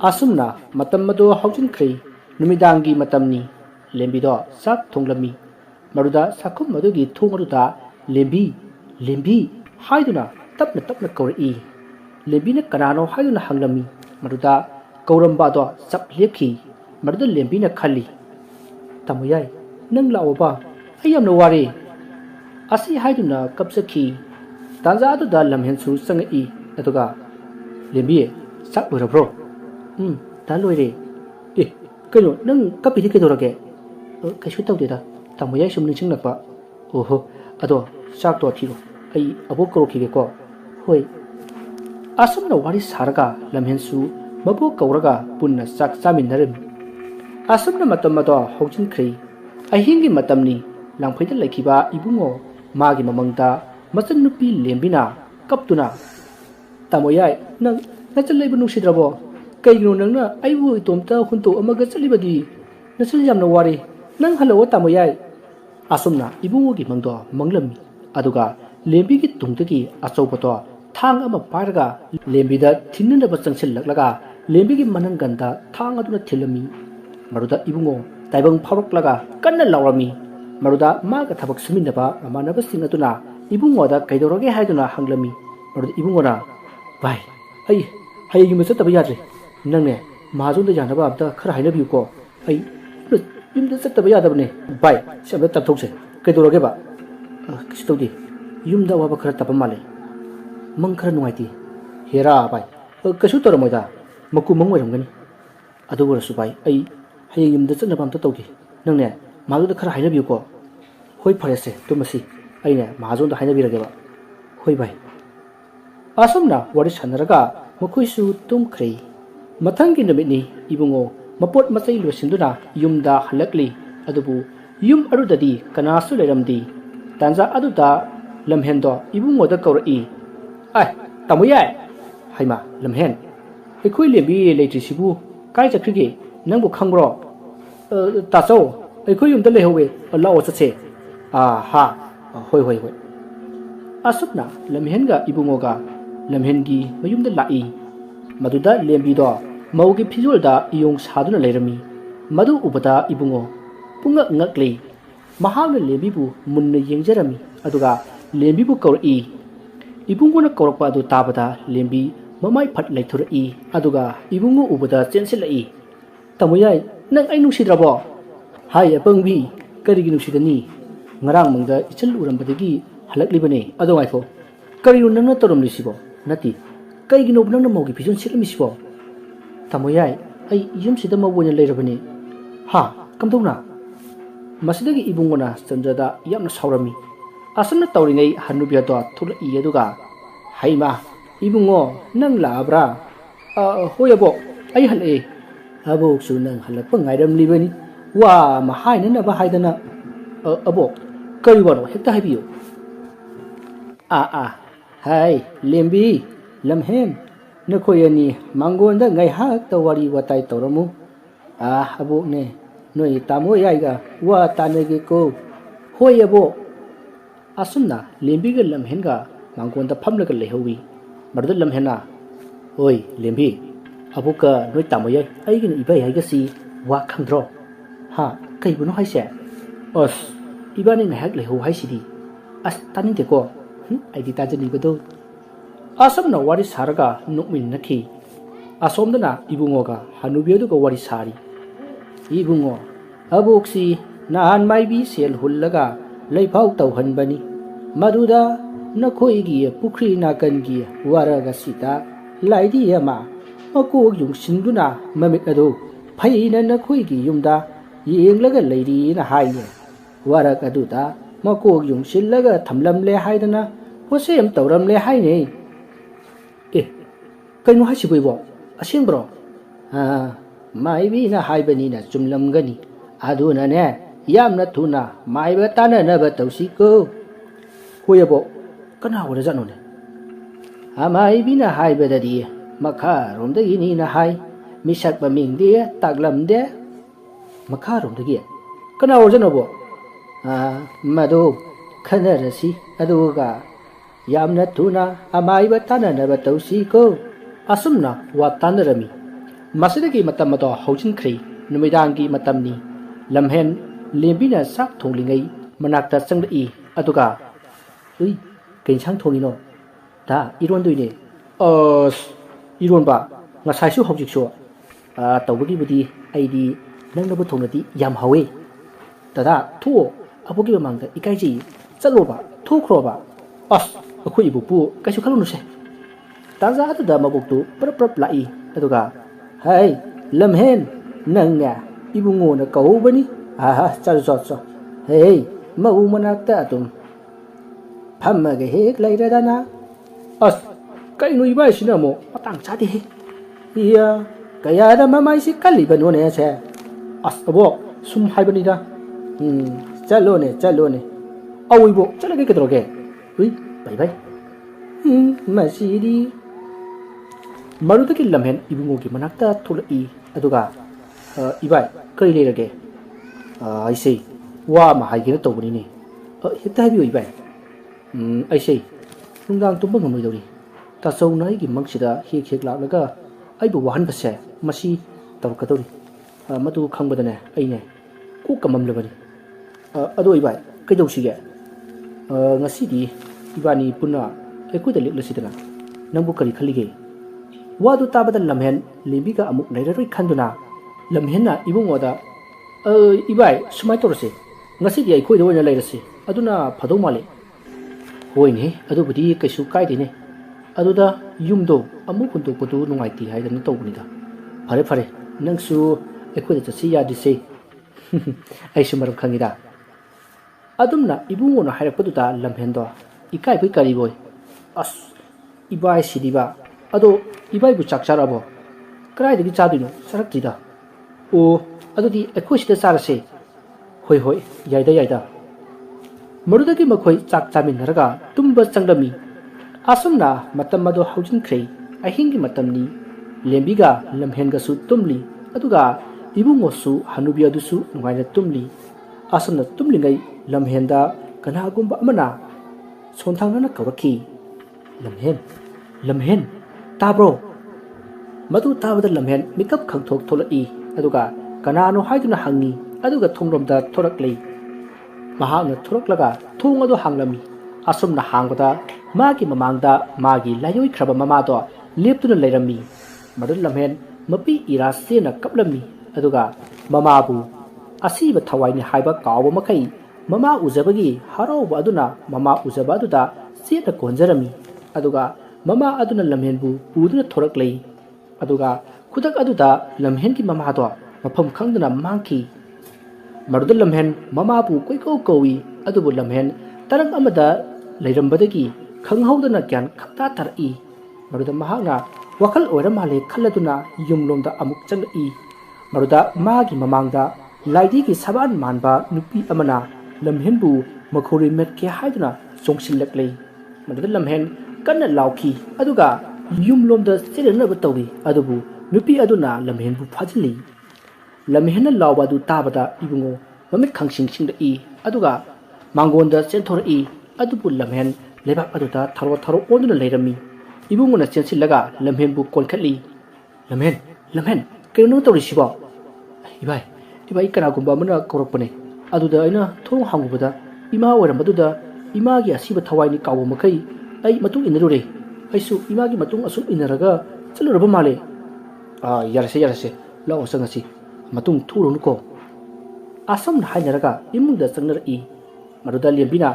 asumna matamado haujin khrei numidangi matamni lembido sak thonglami maruda sakum madugi thongaruda lembi haiduna tapna kauri lembina kanano haiduna hanglami maruda kauramba do sap lepki maruda lembina khali tamuyai nang laoba ayamna wari asi haiduna kapsaki tanja aduda lamhensu sangai aduga lembi sak burabro talore kano nang kapiti kedorage kaishu tawdeda tamuyai sum ningchingnak oho ado sak to thiro ai abo korokige ko hoi asumna wari sarga lamhensu mabu kauraga punna sak chaminnarim asumna matamado hojin khrei ahingi matamni langphaida laikhiba ibungo magi mamangda machan nupi lembina kaptuna tamoyai nang nachalai bu nusidrabo kaigino nangna aibu itomta hunto amaga chalibadi nasul yamna wari nang halo tamoyai asumna ibungo gi mangdo manglami aduga lembi gi tungtagi achaubato thang ama parga lembida thinna ba changsil laklaga lembi gi mananganda thang aduna thilami maruda ibungo taibang phawraklaga kanna lawrami maruda maga thabak suminaba amanaba singatuna ibungo da kaidoroge haiduna hanglami maruda ibungo na bai ai haygi masa taba yadre nangne mahajunda janaba abda khara hainabi ko ai yumda sataba yadabne bai sabda tapthokse kaidoroge ba kistodi yumda waba khara tapamale mang khara nuaiti hera bai kasu toromoida maku mangwairamgani adugurasu bai ai hayeng yumda chatnaba amta tawgi nangne maguda khara hainabi ko hoi pharese tumasi aine mahajunda hainabirage ba hoi bai asumna wari sanaraga makuisu tumkrei mathangi namitni ibungo mapot machai losinduna yumda halakli adubu yum arudadi kanasu leramdi tanja aduda lamhendo ibungo da kaurai ai tamuyai haima lamhen ekhoi lembi leitrisibu kai chakrige nangbu khangbro ta chau ekhoi yumda lehowe lao chache Ha, hoi hoi hoi. Asupna lamhenga ibungoga lamhengi mayumda lai. Maduda lembido maugi phizulda iyong saduna leirami. Madu ubada ibungo punga ngakli. Mahagna lembibu munna yengjarami. Aduga lembibu kauri. Ibungona kaurakpa adu tabada lembi mamai phat laithura aduga ibungo ubada chensilai. Tamuyai nang ai nungsidrabo. Hai apangbi karigi nungsidani. Ngarang mangda ichal urambadagi halaklibane ado ngaiko. Kariyo nangna toramlisibo nati. Kaigino nangna maugi phizun silamisibo. Tamuyai ai yumsida mawona leirabane. Ha kamdona. Masidagi ibungona sanjada yamna saurami. Asana tauringai hanubiado thula aduga haima ibungo nang labra hoyabo ai hale abo su nang halakpa ngairam libani wa ma haina na ba haidana abo kari wano hekta haibiyo hai lembi lamhen nakoyani mangonda ngai hak tawari watai toramu abo ne noi tamo yaiga wa tanege ko hoyabo asumna lembiga lamhenga mangonda phamlaga lehowi mardu lamhena oi lembi abuka noi tamoy aigin ibai haigasi wa khamdro ha kaibuno haise os ibani ngahak leho haisidi as tani deko aidi tajani bedo asumna wari saraga nukmin nakhi asomdana ibungoga hanubiyoduga wari sari ibungo abuksi nahan maibi sel hullaga leifau tauhanbani maduda nakhoigi pukri nakangi waraga sita laidi ama mako yungsinduna mamit adu phaina nakhoigi yumda yenglaga leiri na haiye warak aduda mako yungsillaga thamlamle haidana hosem tauramle haine kainu hasiboibo asengbro maibi na haibani na chumlamgani aduna ne yamna thuna maiba tananaba tawsiko hoyabo kana wara janone amaibina haibadadi makha romdagi ni na hai misak bamingde taglamde makha romdagi kana wara janobo madu khanarasi aduga yamna thuna amaiba tananaba tawsiko asumna wa tanarami masidagi matamado hojinkhri numidangi matamni lamhen lembina sak thonglingai manakta changai aduga ui kengsang thongino da iron doine iron ba ngasai su hobjik so tawbagi budi aidi nangnabu thongnati yam hawe tada thu abugi mangda ikaiji chalo ba thu khro ba akhoi ibupu kaisu khalunu se taza adu mabuktu prap lai aduga hai lamhen nangya ibungo na kaubani chal hey mau manakta atum phammaga hek lairadana kainu ibai sinamo patang chadi he iya kayada mamai si kaliban one se abo sum haibani da chalo ne awibo chalage kedroge ui bye masidi marudaki lamhen ibungo ki manakta thulai aduga ibai kai leirage aise wa ma haigina tawbani ne hekta habiyo ibai aise nungdang tumba ngamoi dori ta sawna igi mangsida hek laklaga aibu wahan base masi tawkadori matu khangbadane aine ku kamam labani ado ibai kaidawsige ngasidi ibani punna ekuda leklasidana nangbu kari khalige wadu tabada lamhen limbiga amuk leiraroi khanduna lamhenna ibungoda ibai sumai torse ngasidi ai khoida oina leirase aduna phadau male hoine adubudi kaisu kaidene aduda yumdo amu kuntu kutu nungaiti haidana tawbunida fare nangsu ekhoida chasi yadise ai sumaram khangida adumna ibungona hairapaduda lamhendo ikai bai kari boy ibai sidiba ado ibai bu chakcharabo krai digi chadino saraktida adudi ekhoisida charase hoi yaida marudagi makhoi chak chaminaraga tumba changlami asumna matam mado haujinkhre ahingi matamni lembiga lamhenga su tumli aduga ibungo su hanubi adusu ngaina tumli asumna tumlingai ꯂꯝꯍꯦꯟꯗ ꯀꯅꯥꯒꯨꯝꯕ ꯑꯃꯅ ꯁꯣꯟꯊꯥꯡꯅꯅ ꯀꯧꯔꯛꯈꯤ꯫ ꯂꯝꯍꯦꯟ, ꯂꯝꯍꯦꯟ, ꯇꯥꯕ꯭ꯔꯣ? ꯃꯗꯨ ꯇꯥꯕꯗ ꯂꯝꯍꯦꯟ ꯃꯤꯀꯞ ꯈꯪꯊꯣꯛ ꯊꯣꯛꯂꯛꯏ ꯑꯗꯨꯒ ꯀꯅꯥꯅꯣ ꯍꯥꯏꯗꯨꯅ ꯍꯪꯉꯤ ꯑꯗꯨꯒ ꯊꯣꯡꯂꯣꯝꯗ ꯊꯣꯔꯛꯂꯤ꯫ ꯃꯍꯥꯛꯅ ꯊꯣꯔꯛꯂꯒ ꯊꯣꯡ ꯑꯗꯨ ꯍꯥꯡꯂꯝꯃꯤ꯫ ꯑꯁꯨꯝꯅ ꯍꯥꯡꯕꯗ ꯃꯥꯒꯤ ꯃꯃꯥꯡꯗ ꯃꯥꯒꯤ ꯂꯥꯏꯑꯣꯏꯈ꯭ꯔꯕ ꯃꯃꯥꯗꯣ ꯂꯦꯞꯇꯨꯅ ꯂꯩꯔꯝꯃꯤ꯫ ꯃꯗꯨꯗ ꯂꯝꯍꯦꯟ ꯃꯄꯤ ꯏꯔꯥ ꯆꯦꯅ ꯀꯞꯂꯝꯃꯤ ꯑꯗꯨꯒ ꯃꯃꯥꯕꯨ ꯑꯁꯤꯕ ꯊꯋꯥꯏꯅꯤ ꯍꯥꯏꯕ ꯀꯥꯎꯕ ꯃꯈꯩ ꯃꯃꯥ ꯎꯖꯕꯒꯤ ꯍꯔꯥꯎꯕ ꯑꯗꯨꯅ ꯃꯃꯥ ꯎꯖꯕ ꯑꯗꯨꯗ ꯆꯦꯠꯅ ꯀꯣꯟꯖꯔꯝꯃꯤ꯫ ꯑꯗꯨꯒ ꯃꯃꯥ ꯑꯗꯨꯅ ꯂꯝꯍꯦꯟꯕꯨ ꯄꯨꯗꯨꯅ ꯊꯣꯔꯛꯂꯤ꯫ ꯑꯗꯨꯒ ꯈꯨꯗꯛ ꯑꯗꯨꯗ ꯂꯝꯍꯦꯟꯒꯤ ꯃꯃꯥꯗꯣ ꯃꯐꯝ ꯈꯪꯗꯅ ꯃꯥꯡꯈꯤ꯫ ꯃꯗꯨꯗ ꯂꯝꯍꯦꯟ ꯃꯃꯥꯕꯨ ꯀꯣꯏꯀꯧ ꯀꯧꯏ ꯑꯗꯨꯕꯨ ꯂꯝꯍꯦꯟ ꯇꯔꯪ ꯑꯃꯗ ꯂꯩꯔꯝꯕꯗꯒꯤ ꯈꯪꯍꯧꯗꯅ ꯒ꯭ꯌꯥꯟ ꯈꯪꯇꯥ ꯇꯥꯔꯛꯏ꯫ ꯃꯗꯨꯗ ꯃꯍꯥꯛꯅ ꯋꯥꯈꯜ ꯑꯣꯏꯔ ꯃꯥꯜꯂꯦ ꯈꯜꯂꯗꯨꯅ ꯌꯨꯝꯂꯣꯝꯗ ꯑꯃꯨꯛ ꯆꯪꯂꯛꯏ꯫ ꯃꯗꯨꯗ ꯃꯥꯒꯤ ꯃꯃꯥꯡꯗ ꯂꯥꯏꯙꯤꯒꯤ ꯁꯕꯥꯟ ꯃꯥꯟꯕ ꯅꯨꯄꯤ ꯑꯃꯅ ꯂꯝꯍꯦꯟꯕꯨ ꯃꯈꯧꯔꯤ ꯃꯦꯠꯀꯦ ꯍꯥꯏꯗꯨꯅ ꯆꯣꯡꯁꯤꯜꯂꯛꯂꯤ꯫ ꯃꯗꯨꯗ ꯂꯝꯍꯦꯟ ꯀꯟꯅ ꯂꯥꯎꯈꯤ ꯑꯗꯨꯒ ꯌꯨꯝꯂꯣꯝꯗ ꯆꯦꯜꯂꯅꯕ ꯇꯧꯏ ꯑꯗꯨꯕꯨ ꯅꯨꯄꯤ ꯑꯗꯨꯅ ꯂꯝꯍꯦꯟꯕꯨ ꯐꯥꯖꯤꯜꯂꯤ꯫ ꯂꯝꯍꯦꯟꯅ ꯂꯥꯎꯕ ꯑꯗꯨ ꯇꯥꯕꯗ ꯏꯕꯨꯡꯉꯣ ꯃꯃꯤꯠ ꯈꯪꯁꯤꯡ ꯁꯤꯡꯂꯛꯏ ꯑꯗꯨꯒ ꯃꯥꯡꯒꯣꯟꯗ ꯆꯦꯟꯊꯣꯔꯛꯏ ꯑꯗꯨꯕꯨ ꯂꯝꯍꯦꯟ ꯂꯩꯕꯥꯛ ꯑꯗꯨꯗ ꯊꯔꯣ ꯊꯔꯣ ꯑꯣꯟꯗꯨꯅ ꯂꯩꯔꯝꯃꯤ꯫ ꯏꯕꯨꯡꯉꯣꯅ ꯆꯦꯟꯁꯤꯜꯂꯒ ꯂꯝꯍꯦꯟꯕꯨ ꯀꯣꯟꯈꯠꯂꯤ꯫ ꯂꯝꯍꯦꯟ, ꯂꯝꯍꯦꯟ, ꯀꯩꯅꯣ ꯇꯧꯔꯤꯁꯤꯕꯣ? ꯏꯕꯥꯏ ꯀꯅꯥꯒꯨꯝꯕ ꯑꯃꯅ ꯀꯧꯔꯛꯄꯅꯦ꯫ ꯑꯗꯨꯗ ꯑꯩꯅ ꯊꯣꯡ ꯍꯥꯡꯉꯨꯕꯗ ꯏꯃꯥ ꯑꯣꯏꯔꯝꯕꯗꯨꯗ ꯏꯃꯥꯒꯤ ꯑꯁꯤꯕ ꯊꯋꯥꯏꯅꯤ ꯀꯥꯎꯕ ꯃꯈꯩ ꯑꯩ ꯃꯇꯨꯡ ꯏꯟꯅꯔꯨꯔꯦ꯫ ꯑꯩꯁꯨ ꯏꯃꯥꯒꯤ ꯃꯇꯨꯡ ꯑꯁꯨꯝ ꯏꯟꯅꯔꯒ ꯆꯠꯂꯨꯔꯕ ꯃꯥꯜꯂꯦ꯫ ꯌꯥꯔꯁꯦ ꯂꯥꯛꯑꯣ ꯆꯪꯉꯁꯤ, ꯃꯇꯨꯡ ꯊꯨꯔꯨꯅꯨꯀꯣ꯫ ꯑꯁꯨꯝꯅ ꯍꯥꯏꯅꯔꯒ ꯏꯃꯨꯡꯗ ꯆꯪꯅꯔꯛꯏ꯫ ꯃꯗꯨꯗ ꯂꯦꯝꯕꯤꯅ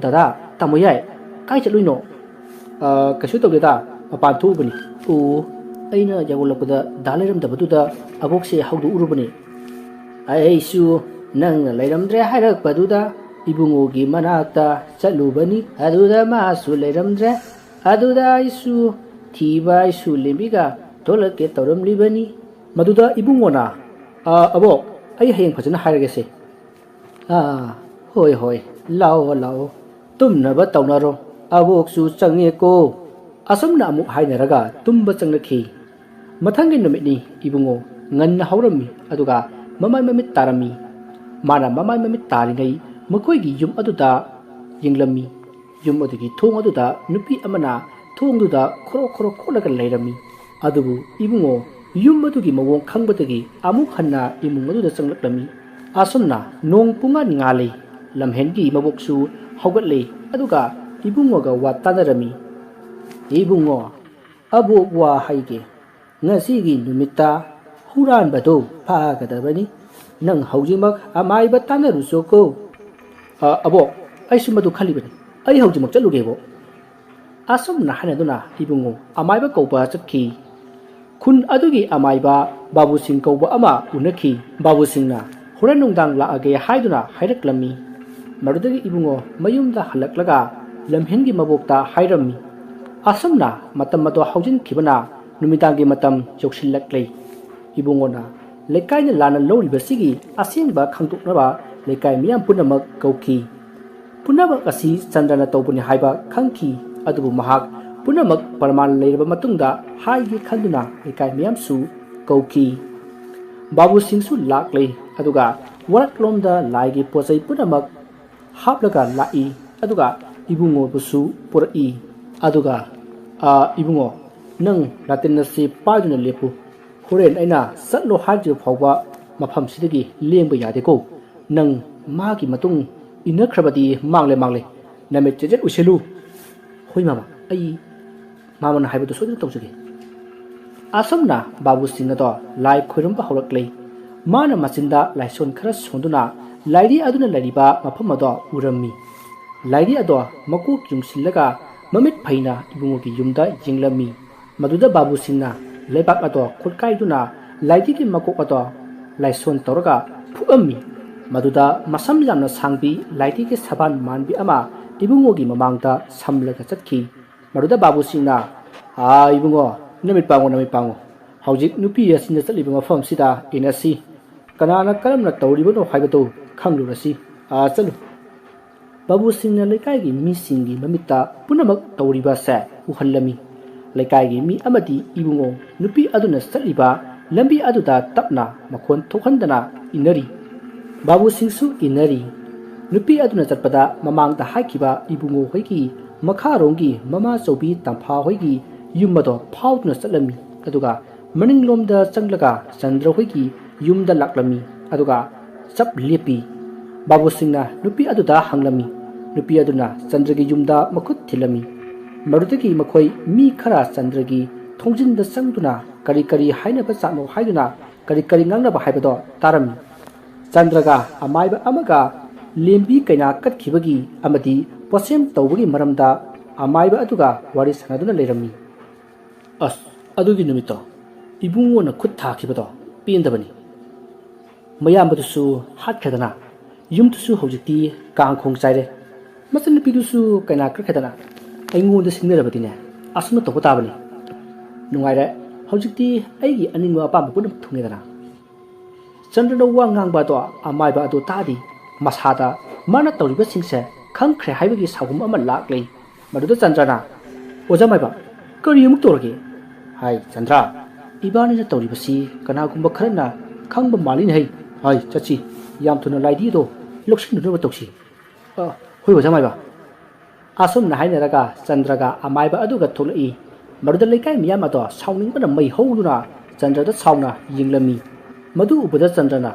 ꯗꯗꯥ, ꯇꯥꯃꯣ ꯌꯥꯏ, ꯀꯥꯏ ꯆꯠꯂꯨꯏꯅꯣ? ꯀꯩꯁꯨ ꯇꯧꯗꯦꯗ, ꯃꯄꯥꯟ ꯊꯣꯛꯎꯕꯅꯤ꯫ ꯑꯣ, ꯑꯩꯅ ꯌꯧꯔꯛꯄꯗ ꯗꯥ ꯂꯩꯔꯝꯗꯕꯗꯨꯗ ꯑꯕꯣꯛꯁꯦ ꯍꯧꯗꯣꯛꯎꯔꯨꯕꯅꯤ꯫ ꯑꯩꯁꯨ ꯅꯪꯅ ꯂꯩꯔꯝꯗ꯭ꯔꯦ ꯍꯥꯏꯔꯛꯄꯗꯨꯗ ꯏꯕꯨꯡꯉꯣꯒꯤ ꯃꯅꯥꯛꯇ ꯆꯠꯂꯨꯕꯅꯤ꯫ ꯑꯗꯨꯗ ꯃꯥꯁꯨ ꯂꯩꯔꯝꯗ꯭ꯔꯦ꯫ ꯑꯗꯨꯗ ꯑꯩꯁꯨ ꯊꯤꯕ ꯑꯩꯁꯨ ꯂꯦꯝꯕꯤꯒ ꯊꯣꯛꯂꯛꯀꯦ ꯇꯧꯔꯝꯂꯤꯕꯅꯤ꯫ ꯃꯗꯨꯗ ꯏꯕꯨꯡꯉꯣꯅ ꯑꯕꯣꯛ, ꯑꯩ ꯍꯌꯦꯡ ꯐꯖꯅ ꯍꯥꯏꯔꯒꯦꯁꯦ꯫ ꯍꯣꯏ, ꯂꯥꯛꯑꯣ, ꯇꯨꯝꯅꯕ ꯇꯧꯅꯔꯣ, ꯑꯕꯣꯛꯁꯨ ꯆꯪꯉꯦꯀꯣ꯫ ꯑꯁꯨꯝꯅ ꯑꯃꯨꯛ ꯍꯥꯏꯅꯔꯒ ꯇꯨꯝꯕ ꯆꯪꯂꯛꯈꯤ꯫ ꯃꯊꯪꯒꯤ ꯅꯨꯃꯤꯠꯅꯤ ꯏꯕꯨꯡꯉꯣ ꯉꯟꯅ ꯍꯧꯔꯝꯃꯤ ꯑꯗꯨꯒ ꯃꯃꯥꯏ ꯃꯃꯤꯠ ꯇꯥꯔꯝꯃꯤ꯫ ꯃꯥꯅ ꯃꯃꯥꯏ ꯃꯃꯤꯠ ꯇꯥꯔꯤꯉꯩ ꯃꯈꯣꯏꯒꯤ ꯌꯨꯝ ꯑꯗꯨꯗ ꯌꯦꯡꯂꯝꯃꯤ꯫ ꯌꯨꯝ ꯑꯗꯨꯒꯤ ꯊꯣꯡ ꯑꯗꯨꯗ ꯅꯨꯄꯤ ꯑꯃꯅ ꯊꯣꯡꯗꯨꯗ ꯈꯣꯔꯣ ꯈꯣꯠꯂꯒ ꯂꯩꯔꯝꯃꯤ꯫ ꯑꯗꯨꯕꯨ ꯏꯕꯨꯡꯉꯣ ꯌꯨꯝ ꯑꯗꯨꯒꯤ ꯃꯑꯣꯡ ꯈꯪꯕꯗꯒꯤ ꯑꯃꯨꯛ ꯍꯟꯅ ꯏꯃꯨꯡ ꯑꯗꯨꯗ ꯆꯪꯂꯛꯂꯝꯃꯤ꯫ ꯑꯁꯨꯝꯅ ꯅꯣꯡ ꯄꯨꯡꯉꯥꯟ ꯉꯥꯜꯂꯤ꯫ ꯂꯝꯍꯦꯟꯒꯤ ꯃꯕꯣꯛꯁꯨ ꯍꯧꯒꯠꯂꯤ ꯑꯗꯨꯒ ꯏꯕꯨꯡꯉꯣꯒ ꯋꯥ ꯇꯥꯟꯅꯔꯝꯃꯤ꯫ ꯏꯕꯨꯡꯉꯣ, ꯑꯕꯣꯛ ꯋꯥ ꯍꯥꯏꯒꯦ꯫ ꯉꯁꯤꯒꯤ ꯅꯨꯃꯤꯠꯇ ꯍꯨꯔꯥꯟꯕꯗꯣ ꯐꯥꯒꯗꯕꯅꯤ꯫ ꯅꯪ ꯍꯧꯖꯤꯛꯃꯛ ꯑꯃꯥꯏꯕ ꯇꯥꯟꯅꯔꯨꯆꯣꯀꯣ꯫ ꯑꯕꯣꯛ, ꯑꯩꯁꯨ ꯃꯗꯨ ꯈꯜꯂꯤꯕꯅꯤ꯫ ꯑꯩ ꯍꯧꯖꯤꯛꯃꯛ ꯆꯠꯂꯨꯒꯦꯕꯣ꯫ ꯑꯁꯨꯝꯅ ꯍꯥꯏꯅꯗꯨꯅ ꯏꯕꯨꯡꯉꯣ ꯑꯃꯥꯏꯕ ꯀꯧꯕ ꯆꯠꯈꯤ꯫ ꯈꯨꯟ ꯑꯗꯨꯒꯤ ꯑꯃꯥꯏꯕ ꯕꯥꯕꯨꯁꯤꯡ ꯀꯧꯕ ꯑꯃ ꯎꯅꯈꯤ꯫ ꯕꯥꯕꯨꯁꯤꯡꯅ ꯍꯣꯔꯦꯟ ꯅꯨꯡꯗꯥꯡ ꯂꯥꯛꯑꯒꯦ ꯍꯥꯏꯗꯨꯅ ꯍꯥꯏꯔꯛꯂꯝꯃꯤ꯫ ꯃꯗꯨꯗꯒꯤ ꯏꯕꯨꯡꯉꯣ ꯃꯌꯨꯝꯗ ꯍꯜꯂꯛꯂꯒ ꯂꯝꯍꯦꯟꯒꯤ ꯃꯕꯣꯛꯇ ꯍꯥꯏꯔꯝꯃꯤ꯫ ꯑꯁꯨꯝꯅ ꯃꯇꯝ ꯑꯗꯨ ꯍꯧꯖꯤꯟꯈꯤꯕꯅ ꯅꯨꯃꯤꯗꯥꯡꯒꯤ ꯃꯇꯝ ꯌꯧꯁꯤꯜꯂꯛꯂꯤ꯫ ꯏꯕꯨꯡꯉꯣꯅ ꯂꯩꯀꯥꯏꯅ ꯂꯥꯟꯅ ꯂꯧꯔꯤꯕꯁꯤꯒꯤ ꯑꯁꯦꯡꯕ ꯈꯪꯗꯣꯛꯅꯕ ꯂꯩꯀꯥꯏ ꯃꯤꯌꯥꯝ ꯄꯨꯝꯅꯃꯛ ꯀꯧꯈꯤ꯫ ꯄꯨꯝꯅꯃꯛ ꯑꯁꯤ ꯆꯟꯗ꯭ꯔꯅ ꯇꯧꯕꯅꯤ ꯍꯥꯏꯕ ꯈꯪꯈꯤ ꯑꯗꯨꯕꯨ ꯃꯍꯥꯛ ꯄꯨꯝꯅꯃꯛ ꯄ꯭ꯔꯃꯥꯟ ꯂꯩꯔꯕ ꯃꯇꯨꯡꯗ ꯍꯥꯏꯒꯦ ꯈꯟꯗꯨꯅ ꯂꯩꯀꯥꯏ ꯃꯤꯌꯥꯝꯁꯨ ꯀꯧꯈꯤ꯫ ꯕꯥꯕꯨꯁꯤꯡꯁꯨ ꯂꯥꯛꯂꯤ ꯑꯗꯨꯒ ꯋꯥꯔꯛꯂꯣꯝꯗ ꯂꯥꯏꯒꯤ ꯄꯣꯠꯆꯩ ꯄꯨꯝꯅꯃꯛ ꯍꯥꯞꯂꯒ ꯂꯥꯛꯏ ꯑꯗꯨꯒ ꯏꯕꯨꯡꯉꯣꯕꯨꯁꯨ ꯄꯨꯔꯛꯏ꯫ ꯑꯗꯨꯒ ꯏꯕꯨꯡꯉꯣ, ꯅꯪ ꯅꯥꯇꯤꯟ ꯑꯁꯤ ꯄꯥꯏꯗꯨꯅ ꯂꯦꯞꯄꯨ꯫ ꯍꯣꯔꯦꯟ ꯑꯩꯅ ꯆꯠꯂꯣ ꯍꯥꯏꯗ꯭ꯔꯤꯕ ꯐꯥꯎꯕ ꯃꯐꯝꯁꯤꯗꯒꯤ ꯂꯦꯡꯕ ꯌꯥꯗꯦꯀꯣ꯫ ꯅꯪ ꯃꯥꯒꯤ ꯃꯇꯨꯡ ꯏꯟꯅꯈ꯭ꯔꯕꯗꯤ ꯃꯥꯡꯂꯦ꯫ ꯅꯃꯤꯠ ꯆꯦꯠ ꯎꯏꯁꯤꯜꯂꯨ꯫ ꯍꯣꯏ ꯃꯥꯃꯥ, ꯑꯩ ꯃꯥꯃꯥꯅ ꯍꯥꯏꯕꯗꯨ ꯁꯣꯏꯗꯅ ꯇꯧꯖꯒꯦ꯫ ꯑꯁꯨꯝꯅ ꯕꯥꯕꯨꯁꯤꯡ ꯑꯗꯣ ꯂꯥꯏ ꯈꯣꯏꯔꯝꯕ ꯍꯧꯔꯛꯂꯤ꯫ ꯃꯥꯅ ꯃꯆꯤꯟꯗ ꯂꯥꯏꯁꯣꯟ ꯈꯔ ꯁꯣꯟꯗꯨꯅ ꯂꯥꯏꯙꯤ ꯑꯗꯨꯅ ꯂꯩꯔꯤꯕ ꯃꯐꯝ ꯑꯗꯣ ꯎꯔꯝꯃꯤ꯫ ꯂꯥꯏꯙꯤ ꯑꯗꯣ ꯃꯀꯣꯛ ꯌꯨꯡꯁꯤꯜꯂꯒ ꯃꯃꯤꯠ ꯐꯩꯅ ꯏꯕꯨꯡꯉꯣꯒꯤ ꯌꯨꯝꯗ ꯌꯦꯡꯂꯝꯃꯤ꯫ ꯃꯗꯨꯗ ꯕꯥꯕꯨꯁꯤꯡꯅ ꯂꯩꯕꯥꯛ ꯑꯗꯣ ꯈꯣꯠꯀꯥꯏꯗꯨꯅ ꯂꯥꯏꯙꯤꯒꯤ ꯃꯀꯣꯛ ꯑꯗꯣ ꯂꯥꯏꯁꯣꯟ ꯇꯧꯔꯒ ꯐꯨꯛꯑꯝꯃꯤ꯫ ꯃꯗꯨꯗ ꯃꯁꯝ ꯌꯥꯝꯅ ꯁꯥꯡꯕꯤ ꯂꯥꯏꯙꯤꯒꯤ ꯁꯕꯥꯟ ꯃꯥꯟꯕꯤ ꯑꯃ ꯏꯕꯨꯡꯉꯣꯒꯤ ꯃꯃꯥꯡꯗ ꯁꯝꯂꯒ ꯆꯠꯈꯤ꯫ ꯃꯗꯨꯗ ꯕꯥꯕꯨꯁꯤꯡꯅ ꯏꯕꯨꯡꯉꯣ, ꯅꯃꯤꯠ ꯄꯥꯡꯉꯣ꯫ ꯍꯧꯖꯤꯛ ꯅꯨꯄꯤ ꯑꯁꯤꯅ ꯆꯠꯂꯤꯕ ꯃꯐꯝꯁꯤꯗ ꯏꯟꯅꯁꯤ꯫ ꯀꯅꯥꯅ ꯀꯔꯝꯅ ꯇꯧꯔꯤꯕꯅꯣ ꯍꯥꯏꯕꯗꯨ ꯈꯪꯂꯨꯔꯁꯤ꯫ ꯆꯠꯂꯨ꯫ ꯕꯥꯕꯨꯁꯤꯡꯅ ꯂꯩꯀꯥꯏꯒꯤ ꯃꯤꯁꯤꯡꯒꯤ ꯃꯃꯤꯠꯇ ꯄꯨꯝꯅꯃꯛ ꯇꯧꯔꯤꯕꯁꯦ ꯎꯍꯜꯂꯝꯃꯤ꯫ ꯂꯩꯀꯥꯏꯒꯤ ꯃꯤ ꯑꯃꯗꯤ ꯏꯕꯨꯡꯉꯣ ꯅꯨꯄꯤ ꯑꯗꯨꯅ ꯆꯠꯂꯤꯕ ꯂꯝꯕꯤ ꯑꯗꯨꯗ ꯇꯞꯅ ꯃꯈꯣꯟ ꯊꯣꯛꯍꯟꯗꯅ ꯏꯟꯅꯔꯤ꯫ ꯕꯥꯕꯨꯁꯤꯡꯁꯨ ꯏꯟꯅꯔꯤ꯫ नुपी अदुना चटपदा ममांगदा हाइकिबा इबुंगो होइगी मखारोंगी ममा चौबी तंफा होइगी युमदो फाउदुना चटलमी अदुगा मनिंगलोमदा चंगलगा चंद्र होइगी युमदा लाक्लमी अदुगा चप लेपी बाबू सिंहना नुपी अदुदा हंगलमी नुपी अदुना चंद्रगी युमदा मखुत थिलमी मरुदगी मखोई मी खरा चंद्रगी थोंजिनदा चंगदुना करी करी हाइनबा चानो हाइदुना करी करी ngangnaba haibado tarami चंद्रगा अमाइबा अमगा लेम्बी कैना कटखिबगी अमदी पोसेम तौबगी मरमदा अमाइबा अदुगा वारी सनादुना लेरमी अस अदुगी नुमितो इबुंगोना खुद थाखिबदो पेंदबनी मयामबदुसु हातखदना युमतुसु हौजिती कांखोंग चाइरे मचन नुपीदुसु कैना कटखदना अइंगोंदा सिंगरबदिने असुना तौबा ताबनी नुंगाइरे हौजिती अइगी अनिंगवा अपामबा पुनम थुंगेदना चंद्रना वा ngangbado अमाइबा अदु तादी मसादा माना तौरिबा सिंगसे खंख्रे हाइबगी सागुम अमा लाक्लै मदुदा चंद्रना ओजामाइबा करि अमुक तोरगे हाय चंद्रा इबानिना तौरिबसी कनागुम्बा खरना खंगबा मालिन है हाय चची याम थुना लाइदी दो लुक्सिनदुबा तौसी होय ओजामाइबा आसुम नाहाइनरगा चंद्रगा अमाइबा अदुगा थोलई मदुदा लेकाय मियाम अदो साउनिंगबना मै हौदुना चंद्रदा साउना यिंगलमी मधु उबदा चंद्रना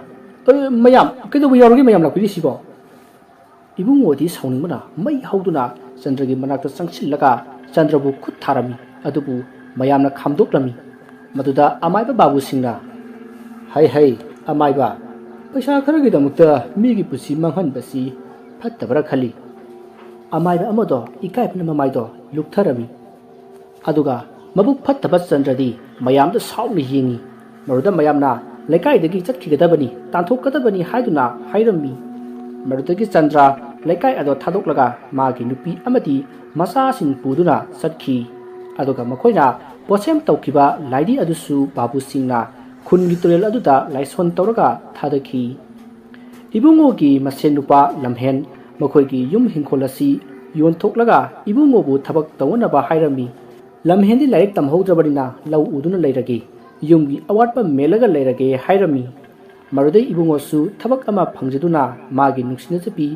मयाम कईदब यारोगी मयाम लापी सिबो इबुंगोदी साउनिंगबना मै हौदुना चंद्रगी मनाक्ता चंगसिल्लगा चंद्रबु खुद थारमी अदुबु मयामना खामदोक्लमी मदुदा अमाइबा बाबू सिंहना हाय हाय अमाइबा पैसा खरगिदमुक्ता मीगी पुसी मंगहनबसी फत्तबरा खली अमाइबा अमदो इकाइपना ममाइदो लुक्थरमी अदुगा मबुक फत्तबा चंद्रदी मयामदा साउनी यिंगी मरुदा मयामना लेकाइदगी चटखिगदबनी तांथोकदबनी हाइदुना हाइरमी मरुदगी चंद्रा लेकाइ अदो थादोक्लगा मागी नुपी अमदी मसासिन पुदुना चटखी अदुगा मखोइना पोसेम तौखिबा लाइदी अदुसु बाबू सिंहना खुनगी तुरेल अदुदा लाइसोन तौरगा थादखी इबुंगोगी मसेन नुपा लमहेन मखोइगी युम हिंखोलसी योनथोक्लगा इबुंगोबु थबक तौनबा हाइरमी लमहेंदी लाइक तमहौद्रबनिना लौ उदुना लेरगे युमगी अवाटपा मेलगा लेरगे हाइरमी मरुदै इबुंगोसु थबक अमा फंजदुना मागी नुक्सिना चपी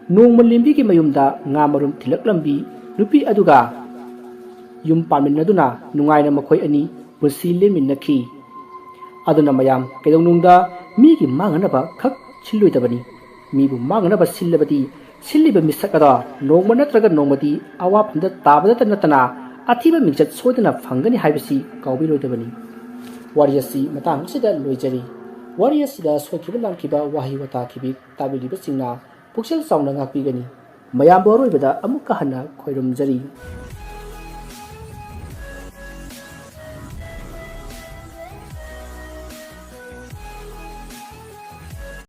नोंग लिम्बी की मयुमदा nga marum थिलकलंबी नुपी अदुगा युम पामिनदुना नुंगाइना मखोय अनि पुसी लेमिनखी अदुना मयाम केदौनुंगदा मीगी मांगनबा खक छिल्लुइदबनी मीबु मांगनबा सिल्लबदी सिल्लिबा मिसकदा नोंगम नत्रगा नोंगमदी अवाफंदा ताबदत नतना अथिबा मिंचत सोदना फंगनी हाइबसी काउबिरोइदबनी वारियसी मतांग सिदा लोइजरी वारियसिदा सोखिबा लांखिबा वाहि वता खिबि ताबिलिबा सिंगना पुक्सेल चावना ngapi gani mayam boroibada amuka hana khoirum jari